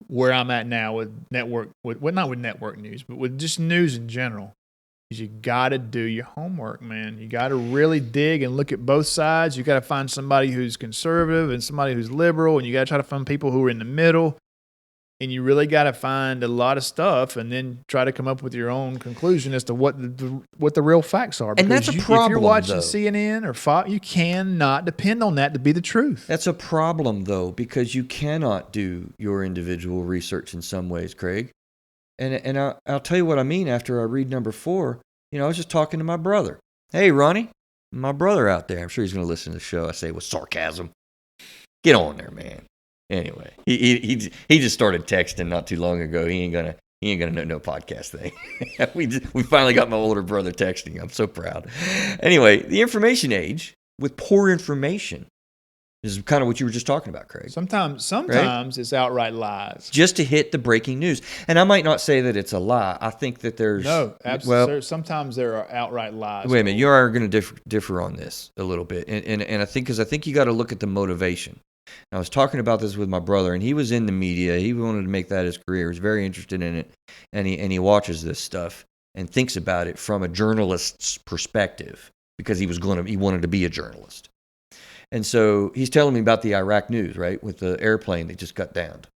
where I'm at now with not with network news, but with just news in general. You got to do your homework, man. You got to really dig and look at both sides. You got to find somebody who's conservative and somebody who's liberal, and you got to try to find people who are in the middle. And you really got to find a lot of stuff and then try to come up with your own conclusion as to what the real facts are. And that's a problem, if you're watching though. CNN or Fox, you cannot depend on that to be the truth. That's a problem, though, because you cannot do your individual research in some ways, Craig. And I'll tell you what I mean after I read number 4. I was just talking to my brother. Hey, Ronnie, my brother out there. I'm sure he's going to listen to the show. I say with sarcasm. Get on there, man. Anyway, he just started texting not too long ago. He ain't gonna He ain't gonna know no podcast thing. we finally got my older brother texting. I'm so proud. Anyway, the information age with poor information is kind of what you were just talking about, Craig. Sometimes right? It's outright lies. Just to hit the breaking news. And I might not say that it's a lie. I think that there's... No, absolutely. Sometimes there are outright lies. Wait a minute. You are going to differ on this a little bit. And I think you got to look at the motivation. I was talking about this with my brother, and he was in the media. He wanted to make that his career. He was very interested in it. And he watches this stuff and thinks about it from a journalist's perspective because he wanted to be a journalist. And so he's telling me about the Iraq news, right, with the airplane that just got downed,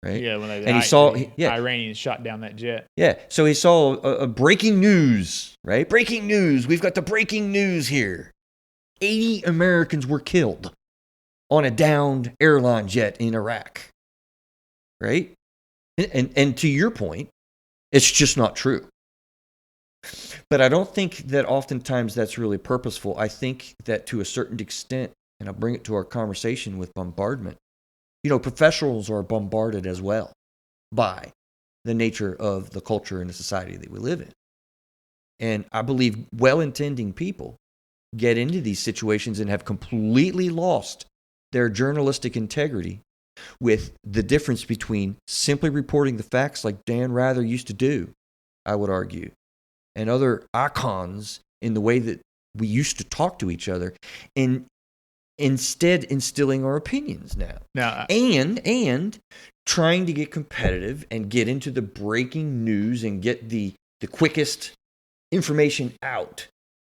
right? Yeah, when the Iranians shot down that jet. Yeah, so he saw a breaking news, right? Breaking news. We've got the breaking news here. 80 Americans were killed on a downed airline jet in Iraq, right? And to your point, it's just not true. But I don't think that oftentimes that's really purposeful. I think that to a certain extent, and I'll bring it to our conversation with bombardment, professionals are bombarded as well by the nature of the culture and the society that we live in. And I believe well-intending people get into these situations and have completely lost their journalistic integrity with the difference between simply reporting the facts like Dan Rather used to do, I would argue, and other icons in the way that we used to talk to each other, and instead instilling our opinions now. And trying to get competitive and get into the breaking news and get the quickest information out,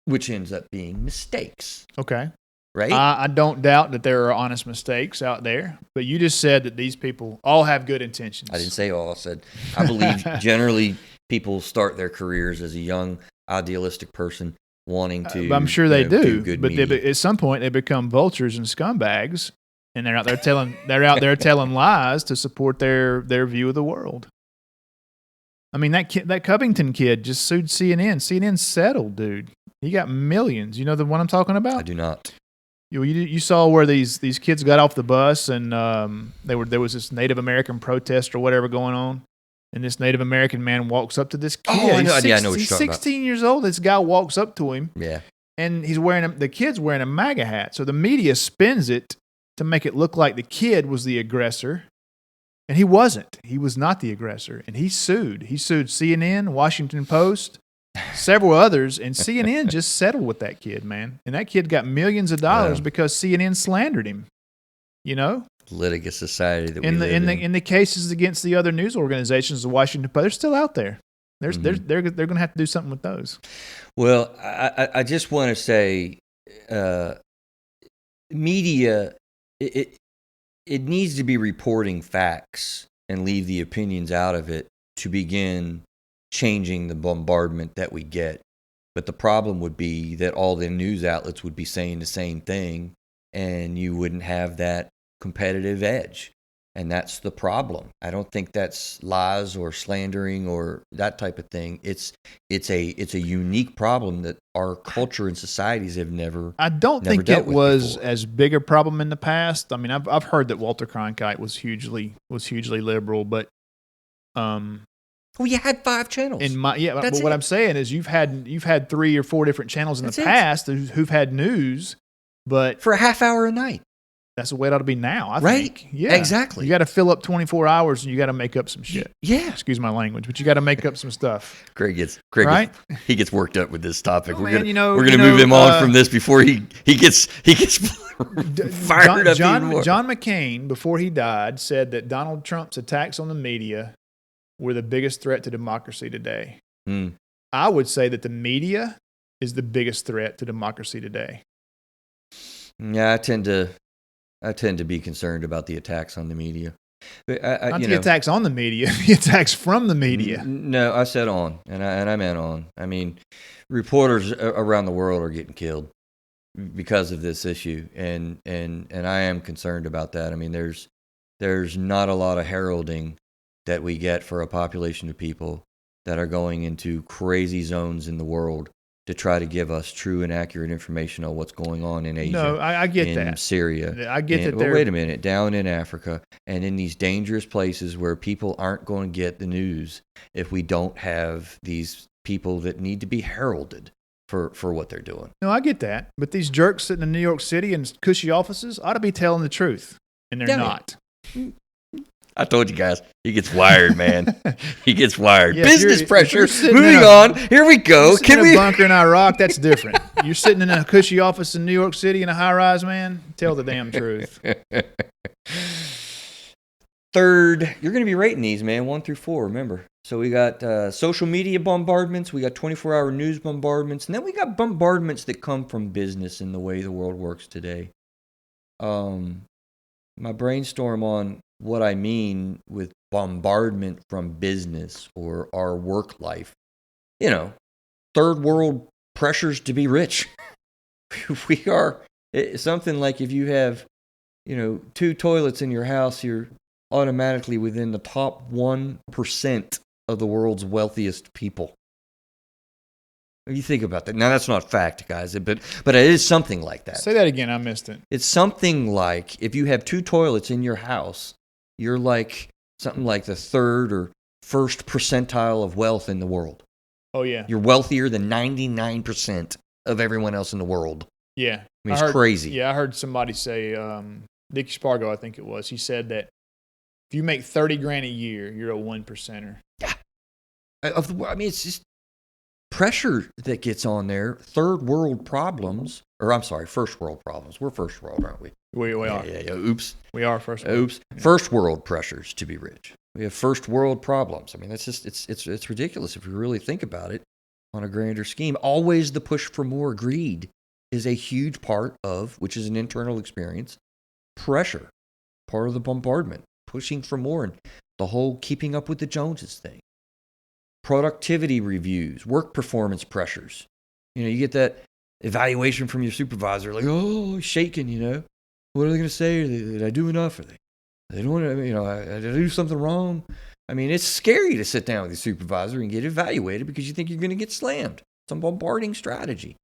which ends up being mistakes. Okay. Right? I don't doubt that there are honest mistakes out there, but you just said that these people all have good intentions. I didn't say all. I said I believe generally people start their careers as a young, idealistic person wanting to. I'm sure they do good but media. At some point they become vultures and scumbags, and they're out there telling lies to support their view of the world. I mean, that Covington kid just sued CNN. CNN settled, dude. He got millions. You know the one I'm talking about? I do not. You saw where these kids got off the bus and there was this Native American protest or whatever going on, and this Native American man walks up to this kid. Oh, I know what you're talking He's 16 years old. This guy walks up to him. Yeah. And the kid's wearing a MAGA hat. So the media spins it to make it look like the kid was the aggressor. And he wasn't. He was not the aggressor. And he sued. He sued CNN, Washington Post, several others, and CNN just settled with that kid, man. And that kid got millions of dollars because CNN slandered him. Litigious society that we live in. In the cases against the other news organizations, the Washington Post, they're still out there. They're going to have to do something with those. Well, I just want to say, media it needs to be reporting facts and leave the opinions out of it to begin changing the bombardment that we get. But the problem would be that all the news outlets would be saying the same thing, and you wouldn't have that competitive edge. And that's the problem. I don't think that's lies or slandering or that type of thing. It's a unique problem that our culture and societies have never. I don't think it was as big a problem in the past. I mean, I've heard that Walter Cronkite was hugely liberal, but well, you had 5 channels. But what I'm saying is you've had 3 or 4 different channels in the past who've had news, but for a half hour a night. That's the way it ought to be now, I think. Right? Yeah. Exactly. You got to fill up 24 hours and you got to make up some shit. Yeah. Excuse my language, but you got to make up some stuff. Craig gets worked up with this topic. We're gonna move him on from this before he gets fired up even more. John McCain, before he died, said that Donald Trump's attacks on the media were the biggest threat to democracy today. I would say that the media is the biggest threat to democracy today. Yeah, I tend to be concerned about the attacks on the media. Not the attacks on the media, the attacks from the media. No, I said on, and I meant on. I mean, reporters around the world are getting killed because of this issue, and I am concerned about that. I mean, there's not a lot of heralding that we get for a population of people that are going into crazy zones in the world to try to give us true and accurate information on what's going on in Asia. No, I get in that. Syria. I get that. But wait a minute, down in Africa and in these dangerous places where people aren't going to get the news if we don't have these people that need to be heralded for what they're doing. No, I get that. But these jerks sitting in New York City in cushy offices ought to be telling the truth, and they're not. I told you guys, he gets wired, man. He gets wired. Yeah, Business pressure. Moving on. Here we go. Can we? In a bunker in Iraq, that's different. You're sitting in a cushy office in New York City in a high-rise, man. Tell the damn truth. Third, you're going to be rating these, man, 1 through 4, remember. So we got social media bombardments, we got 24-hour news bombardments, and then we got bombardments that come from business and the way the world works today. My brainstorm on what I mean with bombardment from business or our work life. You know, third world pressures to be rich. We are something like if you have, 2 toilets in your house, you're automatically within the top 1% of the world's wealthiest people. You think about that. Now, that's not fact, guys, but it is something like that. Say that again. I missed it. It's something like if you have 2 toilets in your house, you're like something like the 3rd or 1st percentile of wealth in the world. Oh, yeah. You're wealthier than 99% of everyone else in the world. Yeah. I mean, it's crazy. Yeah, I heard somebody say, Dickie Spargo, I think it was, he said that if you make $30,000 a year, you're a 1%er. Yeah. I mean, it's just pressure that gets on there. Third world problems, or I'm sorry, first world problems. We're first world, aren't we? We are. Yeah. Oops. We are first world. Oops. Yeah. First world pressures to be rich. We have first world problems. I mean, that's just it's ridiculous if you really think about it on a grander scheme. Always the push for more greed is a huge part of, which is an internal experience, pressure, part of the bombardment, pushing for more, and the whole keeping up with the Joneses thing. Productivity reviews, work performance pressures. You get that evaluation from your supervisor, like, oh, shaking, What are they going to say? Did I do enough? They don't want to, did I do something wrong? I mean, it's scary to sit down with your supervisor and get evaluated because you think you're going to get slammed. It's a bombarding strategy.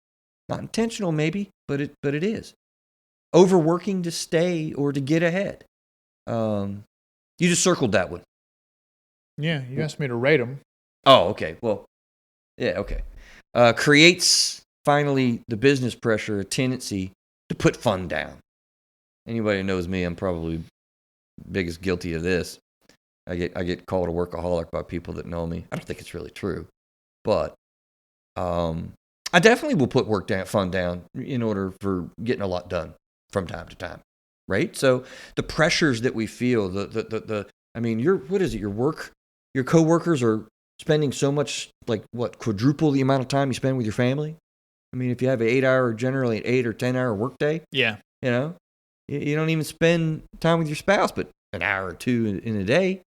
Not intentional, maybe, but it is. Overworking to stay or to get ahead. You just circled that one. Yeah, you asked me to rate them. Oh, okay. Well, yeah, okay. Creates, finally, the business pressure, a tendency to put fun down. Anybody who knows me, I'm probably biggest guilty of this. I get called a workaholic by people that know me. I don't think it's really true. But I definitely will put fun down in order for getting a lot done from time to time. Right? So the pressures that we feel, your coworkers are spending so much, quadruple the amount of time you spend with your family. I mean, if you have generally an 8 or 10 hour workday, yeah, you don't even spend time with your spouse, but an hour or 2 in a day.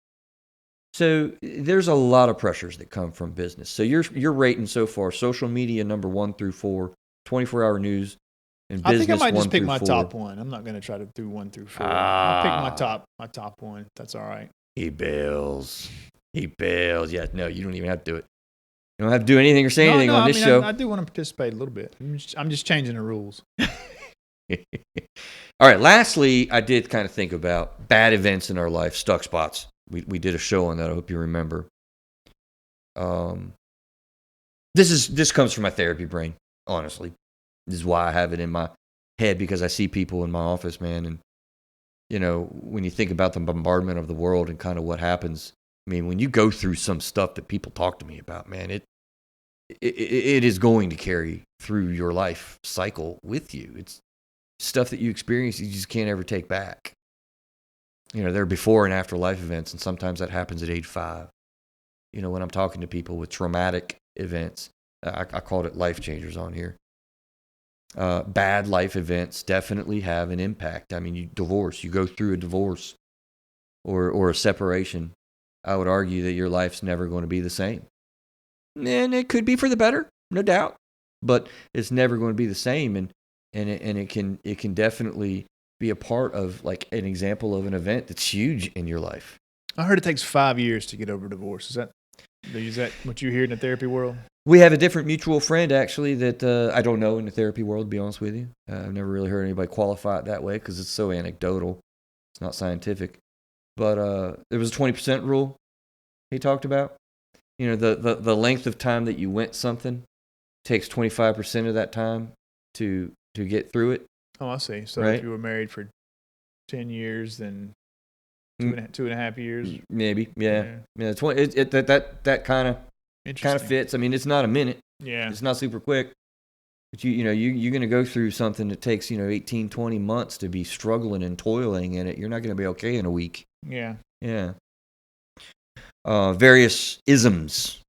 So there's a lot of pressures that come from business. So you're rating so far social media number 1 through 4, 24-hour news, and business. I think I might just pick my 4. top one. I'm not going to try to do 1 through 4. I'll pick my top one. That's all right. He bails. Yeah, no, you don't even have to do it. You don't have to do anything or say anything on this show. I do want to participate a little bit. I'm just changing the rules. All right. Lastly, I did kind of think about bad events in our life, stuck spots. We did a show on that. I hope you remember. This comes from my therapy brain, honestly. This is why I have it in my head, because I see people in my office, man, and when you think about the bombardment of the world and kind of what happens. I mean, when you go through some stuff that people talk to me about, man, it is going to carry through your life cycle with you. It's stuff that you experience you just can't ever take back. There are before and after life events, and sometimes that happens at age 5. When I'm talking to people with traumatic events, I called it life changers on here. Bad life events definitely have an impact. I mean, you go through a divorce or a separation. I would argue that your life's never going to be the same. And it could be for the better, no doubt. But it's never going to be the same. And it can definitely be a part of, like, an example of an event that's huge in your life. I heard it takes 5 years to get over divorce. Is that Is that what you hear in the therapy world? We have a different mutual friend, actually, that I don't know in the therapy world, to be honest with you. I've never really heard anybody qualify it that way because it's so anecdotal. It's not scientific. But there was a 20% rule he talked about. You know, the length of time that you went something takes 25% of that time to get through it. Oh, I see. So right? If you were married for 10 years, then 2.5 years? Maybe, yeah. That kind of fits. I mean, it's not a minute. Yeah. It's not super quick. But you're going to go through something that takes, 18, 20 months to be struggling and toiling in it. You're not going to be okay in a week. Yeah. Yeah. Various isms,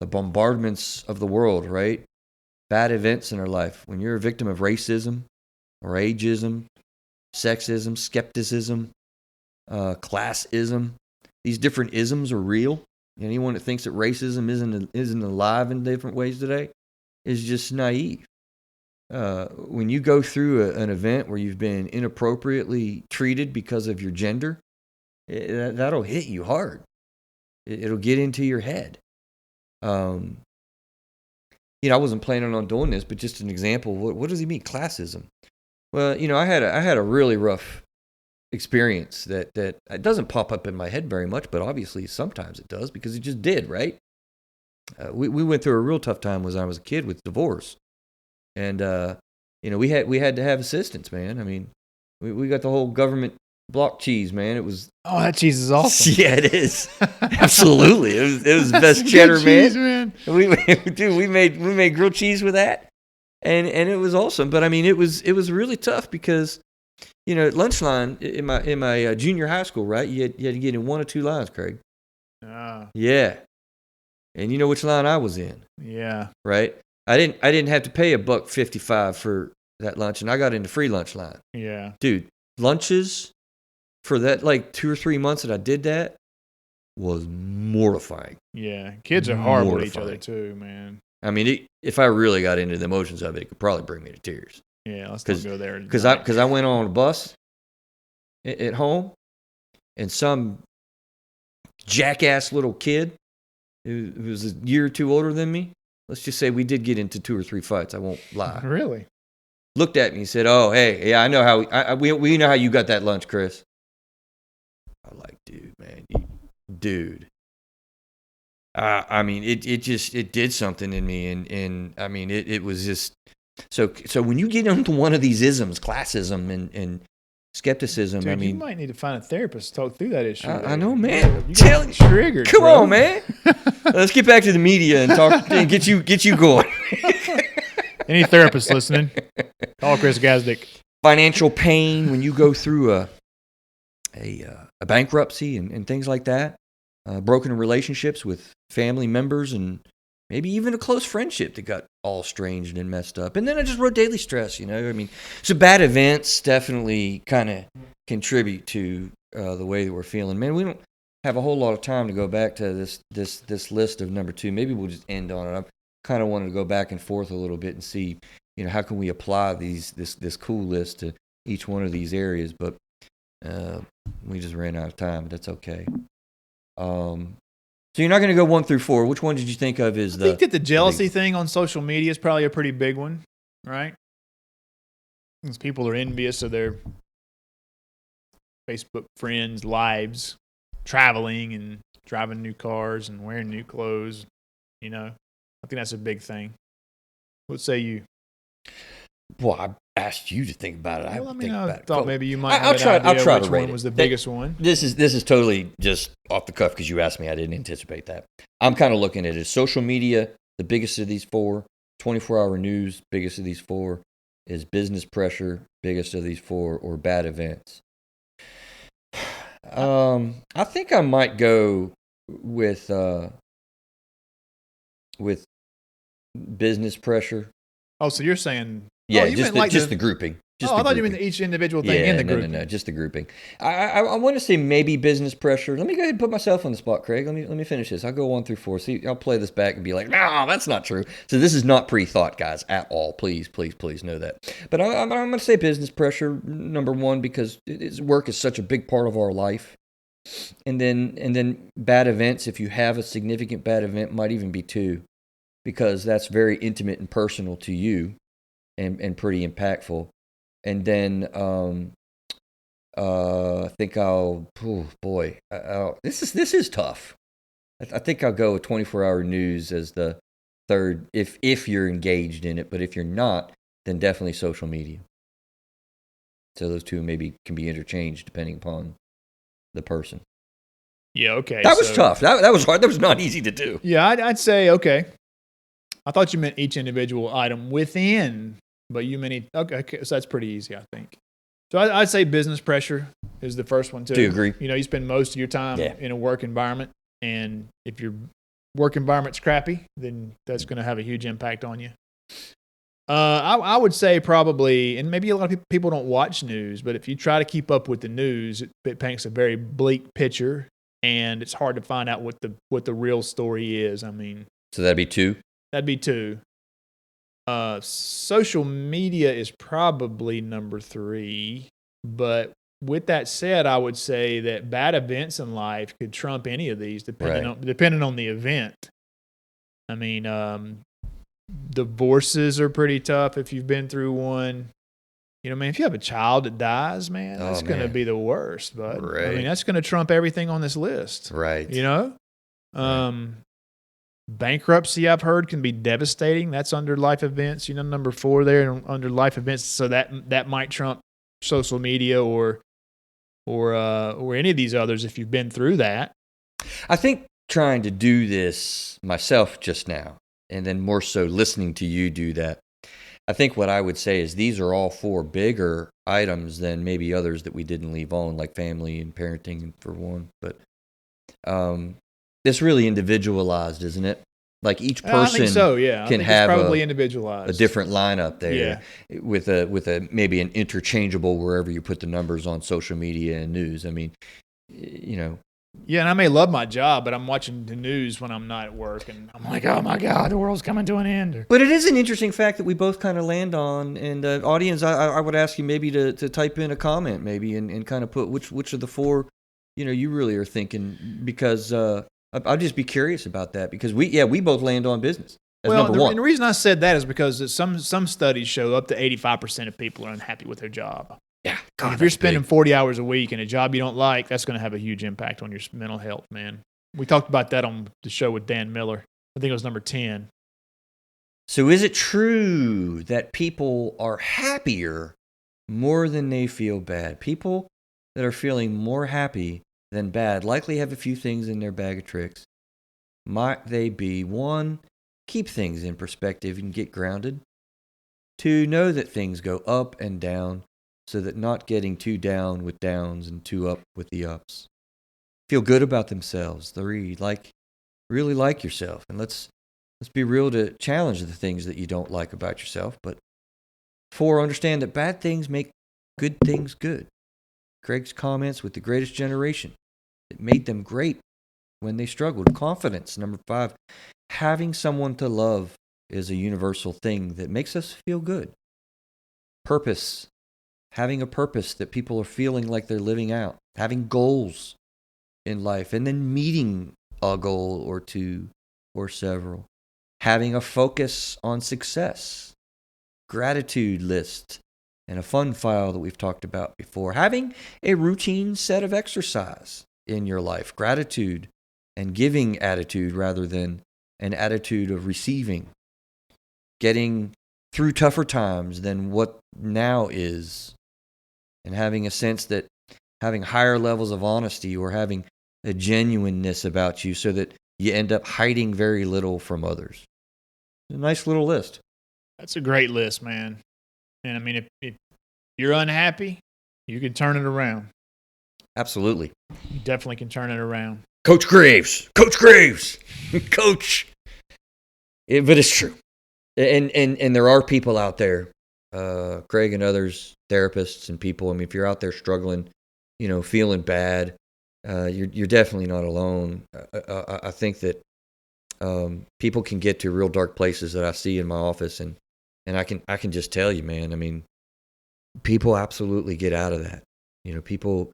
the bombardments of the world, right? Bad events in our life. When you're a victim of racism or ageism, sexism, skepticism, classism, these different isms are real. Anyone that thinks that racism isn't alive in different ways today is just naive. When you go through an event where you've been inappropriately treated because of your gender, that'll hit you hard. It'll get into your head. I wasn't planning on doing this, but just an example. What does he mean, classism? Well, I had a really rough experience that it doesn't pop up in my head very much, but obviously sometimes it does because it just did, right? We went through a real tough time when I was a kid with divorce, and we had to have assistance, man. I mean, we got the whole government block cheese, man. It was that cheese is awesome. Yeah, it is. Absolutely, it was the best cheddar, cheese, man. We made grilled cheese with that, and it was awesome. But I mean, it was really tough because at lunch line in my junior high school, right? You had to get in one or two lines, Craig. Yeah. And you know which line I was in? Yeah. Right? I didn't have to pay $1.55 for that lunch, and I got in the free lunch line. Yeah. Dude, lunches for that 2 or 3 months that I did that was mortifying. Yeah. Kids are horrible with each other too, man. I mean, if I really got into the emotions of it, it could probably bring me to tears. Yeah, let's not go there. Because I went on a bus at home, and some jackass little kid who was a year or two older than me, let's just say we did get into 2 or 3 fights, I won't lie. Really? Looked at me and said, "Oh, hey, yeah, I know how we know how you got that lunch, Chris." I'm like, dude, man, dude. I mean, it did something in me, and I mean, it was just so when you get into one of these isms, classism and skepticism, dude, I mean, you might need to find a therapist to talk through that issue. I know, man. You got triggered. Come bro. on, man. Let's get back to the media and talk and get you going. Any therapist listening, call Chris Gazdick. Financial pain when you go through a bankruptcy and things like that, broken relationships with family members, and maybe even a close friendship that got all estranged and messed up. And then I just wrote daily stress, I mean, so bad events definitely kind of contribute to the way that we're feeling. Man, we don't have a whole lot of time to go back to this list of number 2. Maybe we'll just end on it. I kind of wanted to go back and forth a little bit and see, how can we apply this cool list to each one of these areas. But we just ran out of time. That's okay. So you're not going to go 1 through 4. Which one did you think of as I think that the jealousy thing on social media is probably a pretty big one, right? Because people are envious of their Facebook friends' lives, traveling and driving new cars and wearing new clothes. I think that's a big thing. What say you? Well, I asked you to think about it. I thought maybe you might have I'll try which to rate one it. was the biggest one. This is totally just off the cuff because you asked me. I didn't anticipate that. I'm kind of looking at it as social media, the biggest of these 4, 24-hour news, biggest of these 4, is business pressure, biggest of these 4, or bad events. I think I might go with business pressure. Oh, so you're saying... Yeah, just the grouping. I thought you meant each individual thing in the group. No, just the grouping. I want to say maybe business pressure. Let me go ahead and put myself on the spot, Craig. Let me finish this. I'll go 1 through 4. See, I'll play this back and be like, no, that's not true. So this is not pre-thought, guys, at all. Please know that. But I'm going to say business pressure, number 1, because work is such a big part of our life. And then bad events, if you have a significant bad event, might even be 2, because that's very intimate and personal to you, and pretty impactful. And then I think this is tough. I think I'll go with 24-hour news as the third, if you're engaged in it. But if you're not, then definitely social media. So those two maybe can be interchanged depending upon the person. Yeah, okay. That was tough. That was hard. That was not easy to do. Yeah, I'd say, okay. I thought you meant each individual item within, but you meant okay, so that's pretty easy, I think. So I'd say business pressure is the first one, too. Do you agree? You know, you spend most of your time in a work environment, and if your work environment's crappy, then that's going to have a huge impact on you. I would say probably, and maybe a lot of people don't watch news, but if you try to keep up with the news, it paints a very bleak picture, and it's hard to find out what the real story is. I mean, so that'd be 2. That'd be 2. Social media is probably number 3, but with that said, I would say that bad events in life could trump any of these, depending on the event. I mean, divorces are pretty tough if you've been through one. You know, man, if you have a child that dies, man, that's going to be the worst. But right. I mean, that's going to trump everything on this list. Right. You know? Bankruptcy, I've heard, can be devastating. That's under life events. You know, number 4 there under life events. So that might trump social media or any of these others if you've been through that. I think trying to do this myself just now, and then more so listening to you do that, I think what I would say is these are all 4 bigger items than maybe others that we didn't leave on, like family and parenting for one. But it's really individualized, isn't it? Like each person I think so, yeah. can have probably individualized. a different lineup there with a maybe an interchangeable wherever you put the numbers on social media and news. I mean, you know. Yeah, and I may love my job, but I'm watching the news when I'm not at work, and I'm like, oh my God, the world's coming to an end. But it is an interesting fact that we both kind of land on. And audience, I would ask you maybe to type in a comment maybe and kind of put which of the 4, you know, you really are thinking, because I'll just be curious about that, because we both land on business as number 1. And the reason I said that is because some studies show up to 85% of people are unhappy with their job. Yeah. God, if you're spending 40 hours a week in a job you don't like, that's going to have a huge impact on your mental health, man. We talked about that on the show with Dan Miller. I think it was number 10. So is it true that people are happier more than they feel bad? People that are feeling more happy than bad likely have a few things in their bag of tricks. Might they be: 1, keep things in perspective and get grounded. 2, know that things go up and down, so that not getting too down with downs and too up with the ups. Feel good about themselves. 3, really like yourself. And let's be real to challenge the things that you don't like about yourself. But 4, understand that bad things make good things good. Craig's comments with the greatest generation. It made them great when they struggled. Confidence. Number 5, having someone to love is a universal thing that makes us feel good. Purpose. Having a purpose that people are feeling like they're living out. Having goals in life, and then meeting a goal or 2 or several. Having a focus on success. Gratitude list and a fun file that we've talked about before. Having a routine set of exercise in your life. Gratitude and giving attitude rather than an attitude of receiving. Getting through tougher times than what now is. And having a sense that having higher levels of honesty or having a genuineness about you so that you end up hiding very little from others. A nice little list. That's a great list, man. And I mean, if you're unhappy, you can turn it around. Absolutely. You definitely can turn it around. Coach Graves. Coach. But it's true. And there are people out there, Craig and others, therapists and people. I mean, if you're out there struggling, you know, feeling bad, you're definitely not alone. I think that people can get to real dark places that I see in my office, and I can just tell you, man. I mean, people absolutely get out of that. You know, people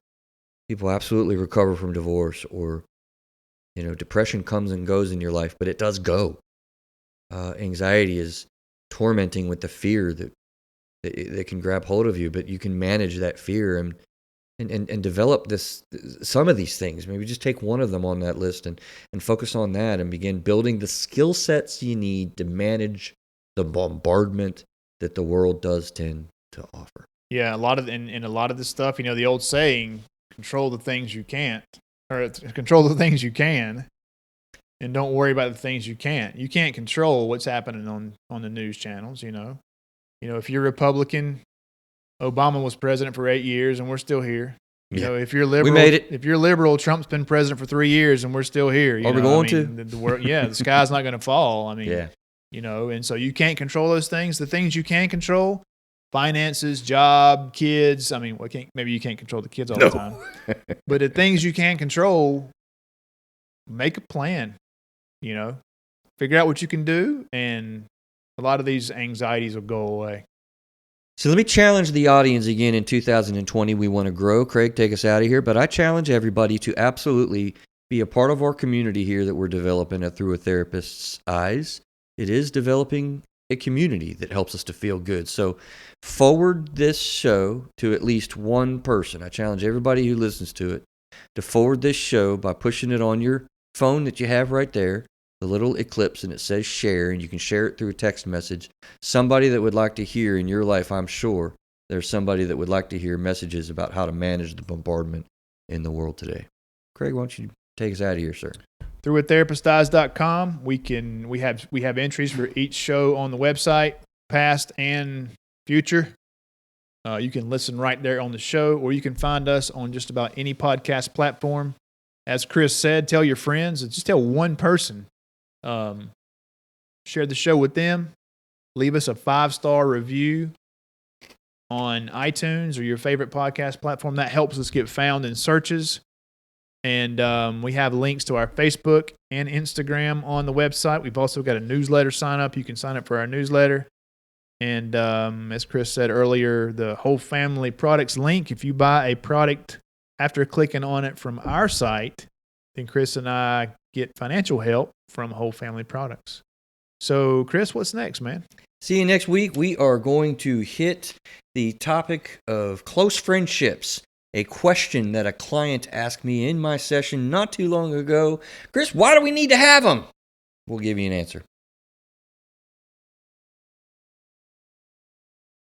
people absolutely recover from divorce, or depression comes and goes in your life, but it does go. Anxiety is tormenting with the fear that can grab hold of you, but you can manage that fear and develop some of these things. Maybe just take one of them on that list and focus on that and begin building the skill sets you need to manage the bombardment that the world does tend to offer. Yeah, a lot of this stuff, the old saying, control the things you can't, or control the things you can, and don't worry about the things you can't. You can't control what's happening on the news channels, if you're Republican, Obama was president for 8 years and we're still here. If you're liberal, we made it. If you're liberal, Trump's been president for 3 years and we're still here. Are we going to? The world, the sky's not going to fall. Yeah. And so you can't control those things. The things you can control, finances, job, kids. Maybe you can't control the kids all the time. But the things you can control, make a plan. Figure out what you can do, and a lot of these anxieties will go away. So let me challenge the audience again in 2020. We want to grow. Craig, take us out of here. But I challenge everybody to absolutely be a part of our community here that we're developing through a therapist's eyes. It is developing a community that helps us to feel good. So forward this show to at least one person. I challenge everybody who listens to it to forward this show by pushing it on your phone that you have right there, the little eclipse, and it says share, and you can share it through a text message. Somebody that would like to hear in your life, I'm sure there's somebody that would like to hear messages about how to manage the bombardment in the world today. Craig, why don't you take us out of here, sir? Through atherapisteyes.com, we have entries for each show on the website, past and future. You can listen right there on the show, or you can find us on just about any podcast platform. As Chris said, tell your friends, and just tell one person. Share the show with them. Leave us a 5-star review on iTunes or your favorite podcast platform. That helps us get found in searches. And we have links to our Facebook and Instagram on the website. We've also got a newsletter sign up. You can sign up for our newsletter. And as Chris said earlier, the Whole Family Products link, if you buy a product after clicking on it from our site, then Chris and I get financial help from Whole Family Products. So, Chris, what's next, man? See you next week. We are going to hit the topic of close friendships, a question that a client asked me in my session not too long ago. Chris, why do we need to have them? We'll give you an answer.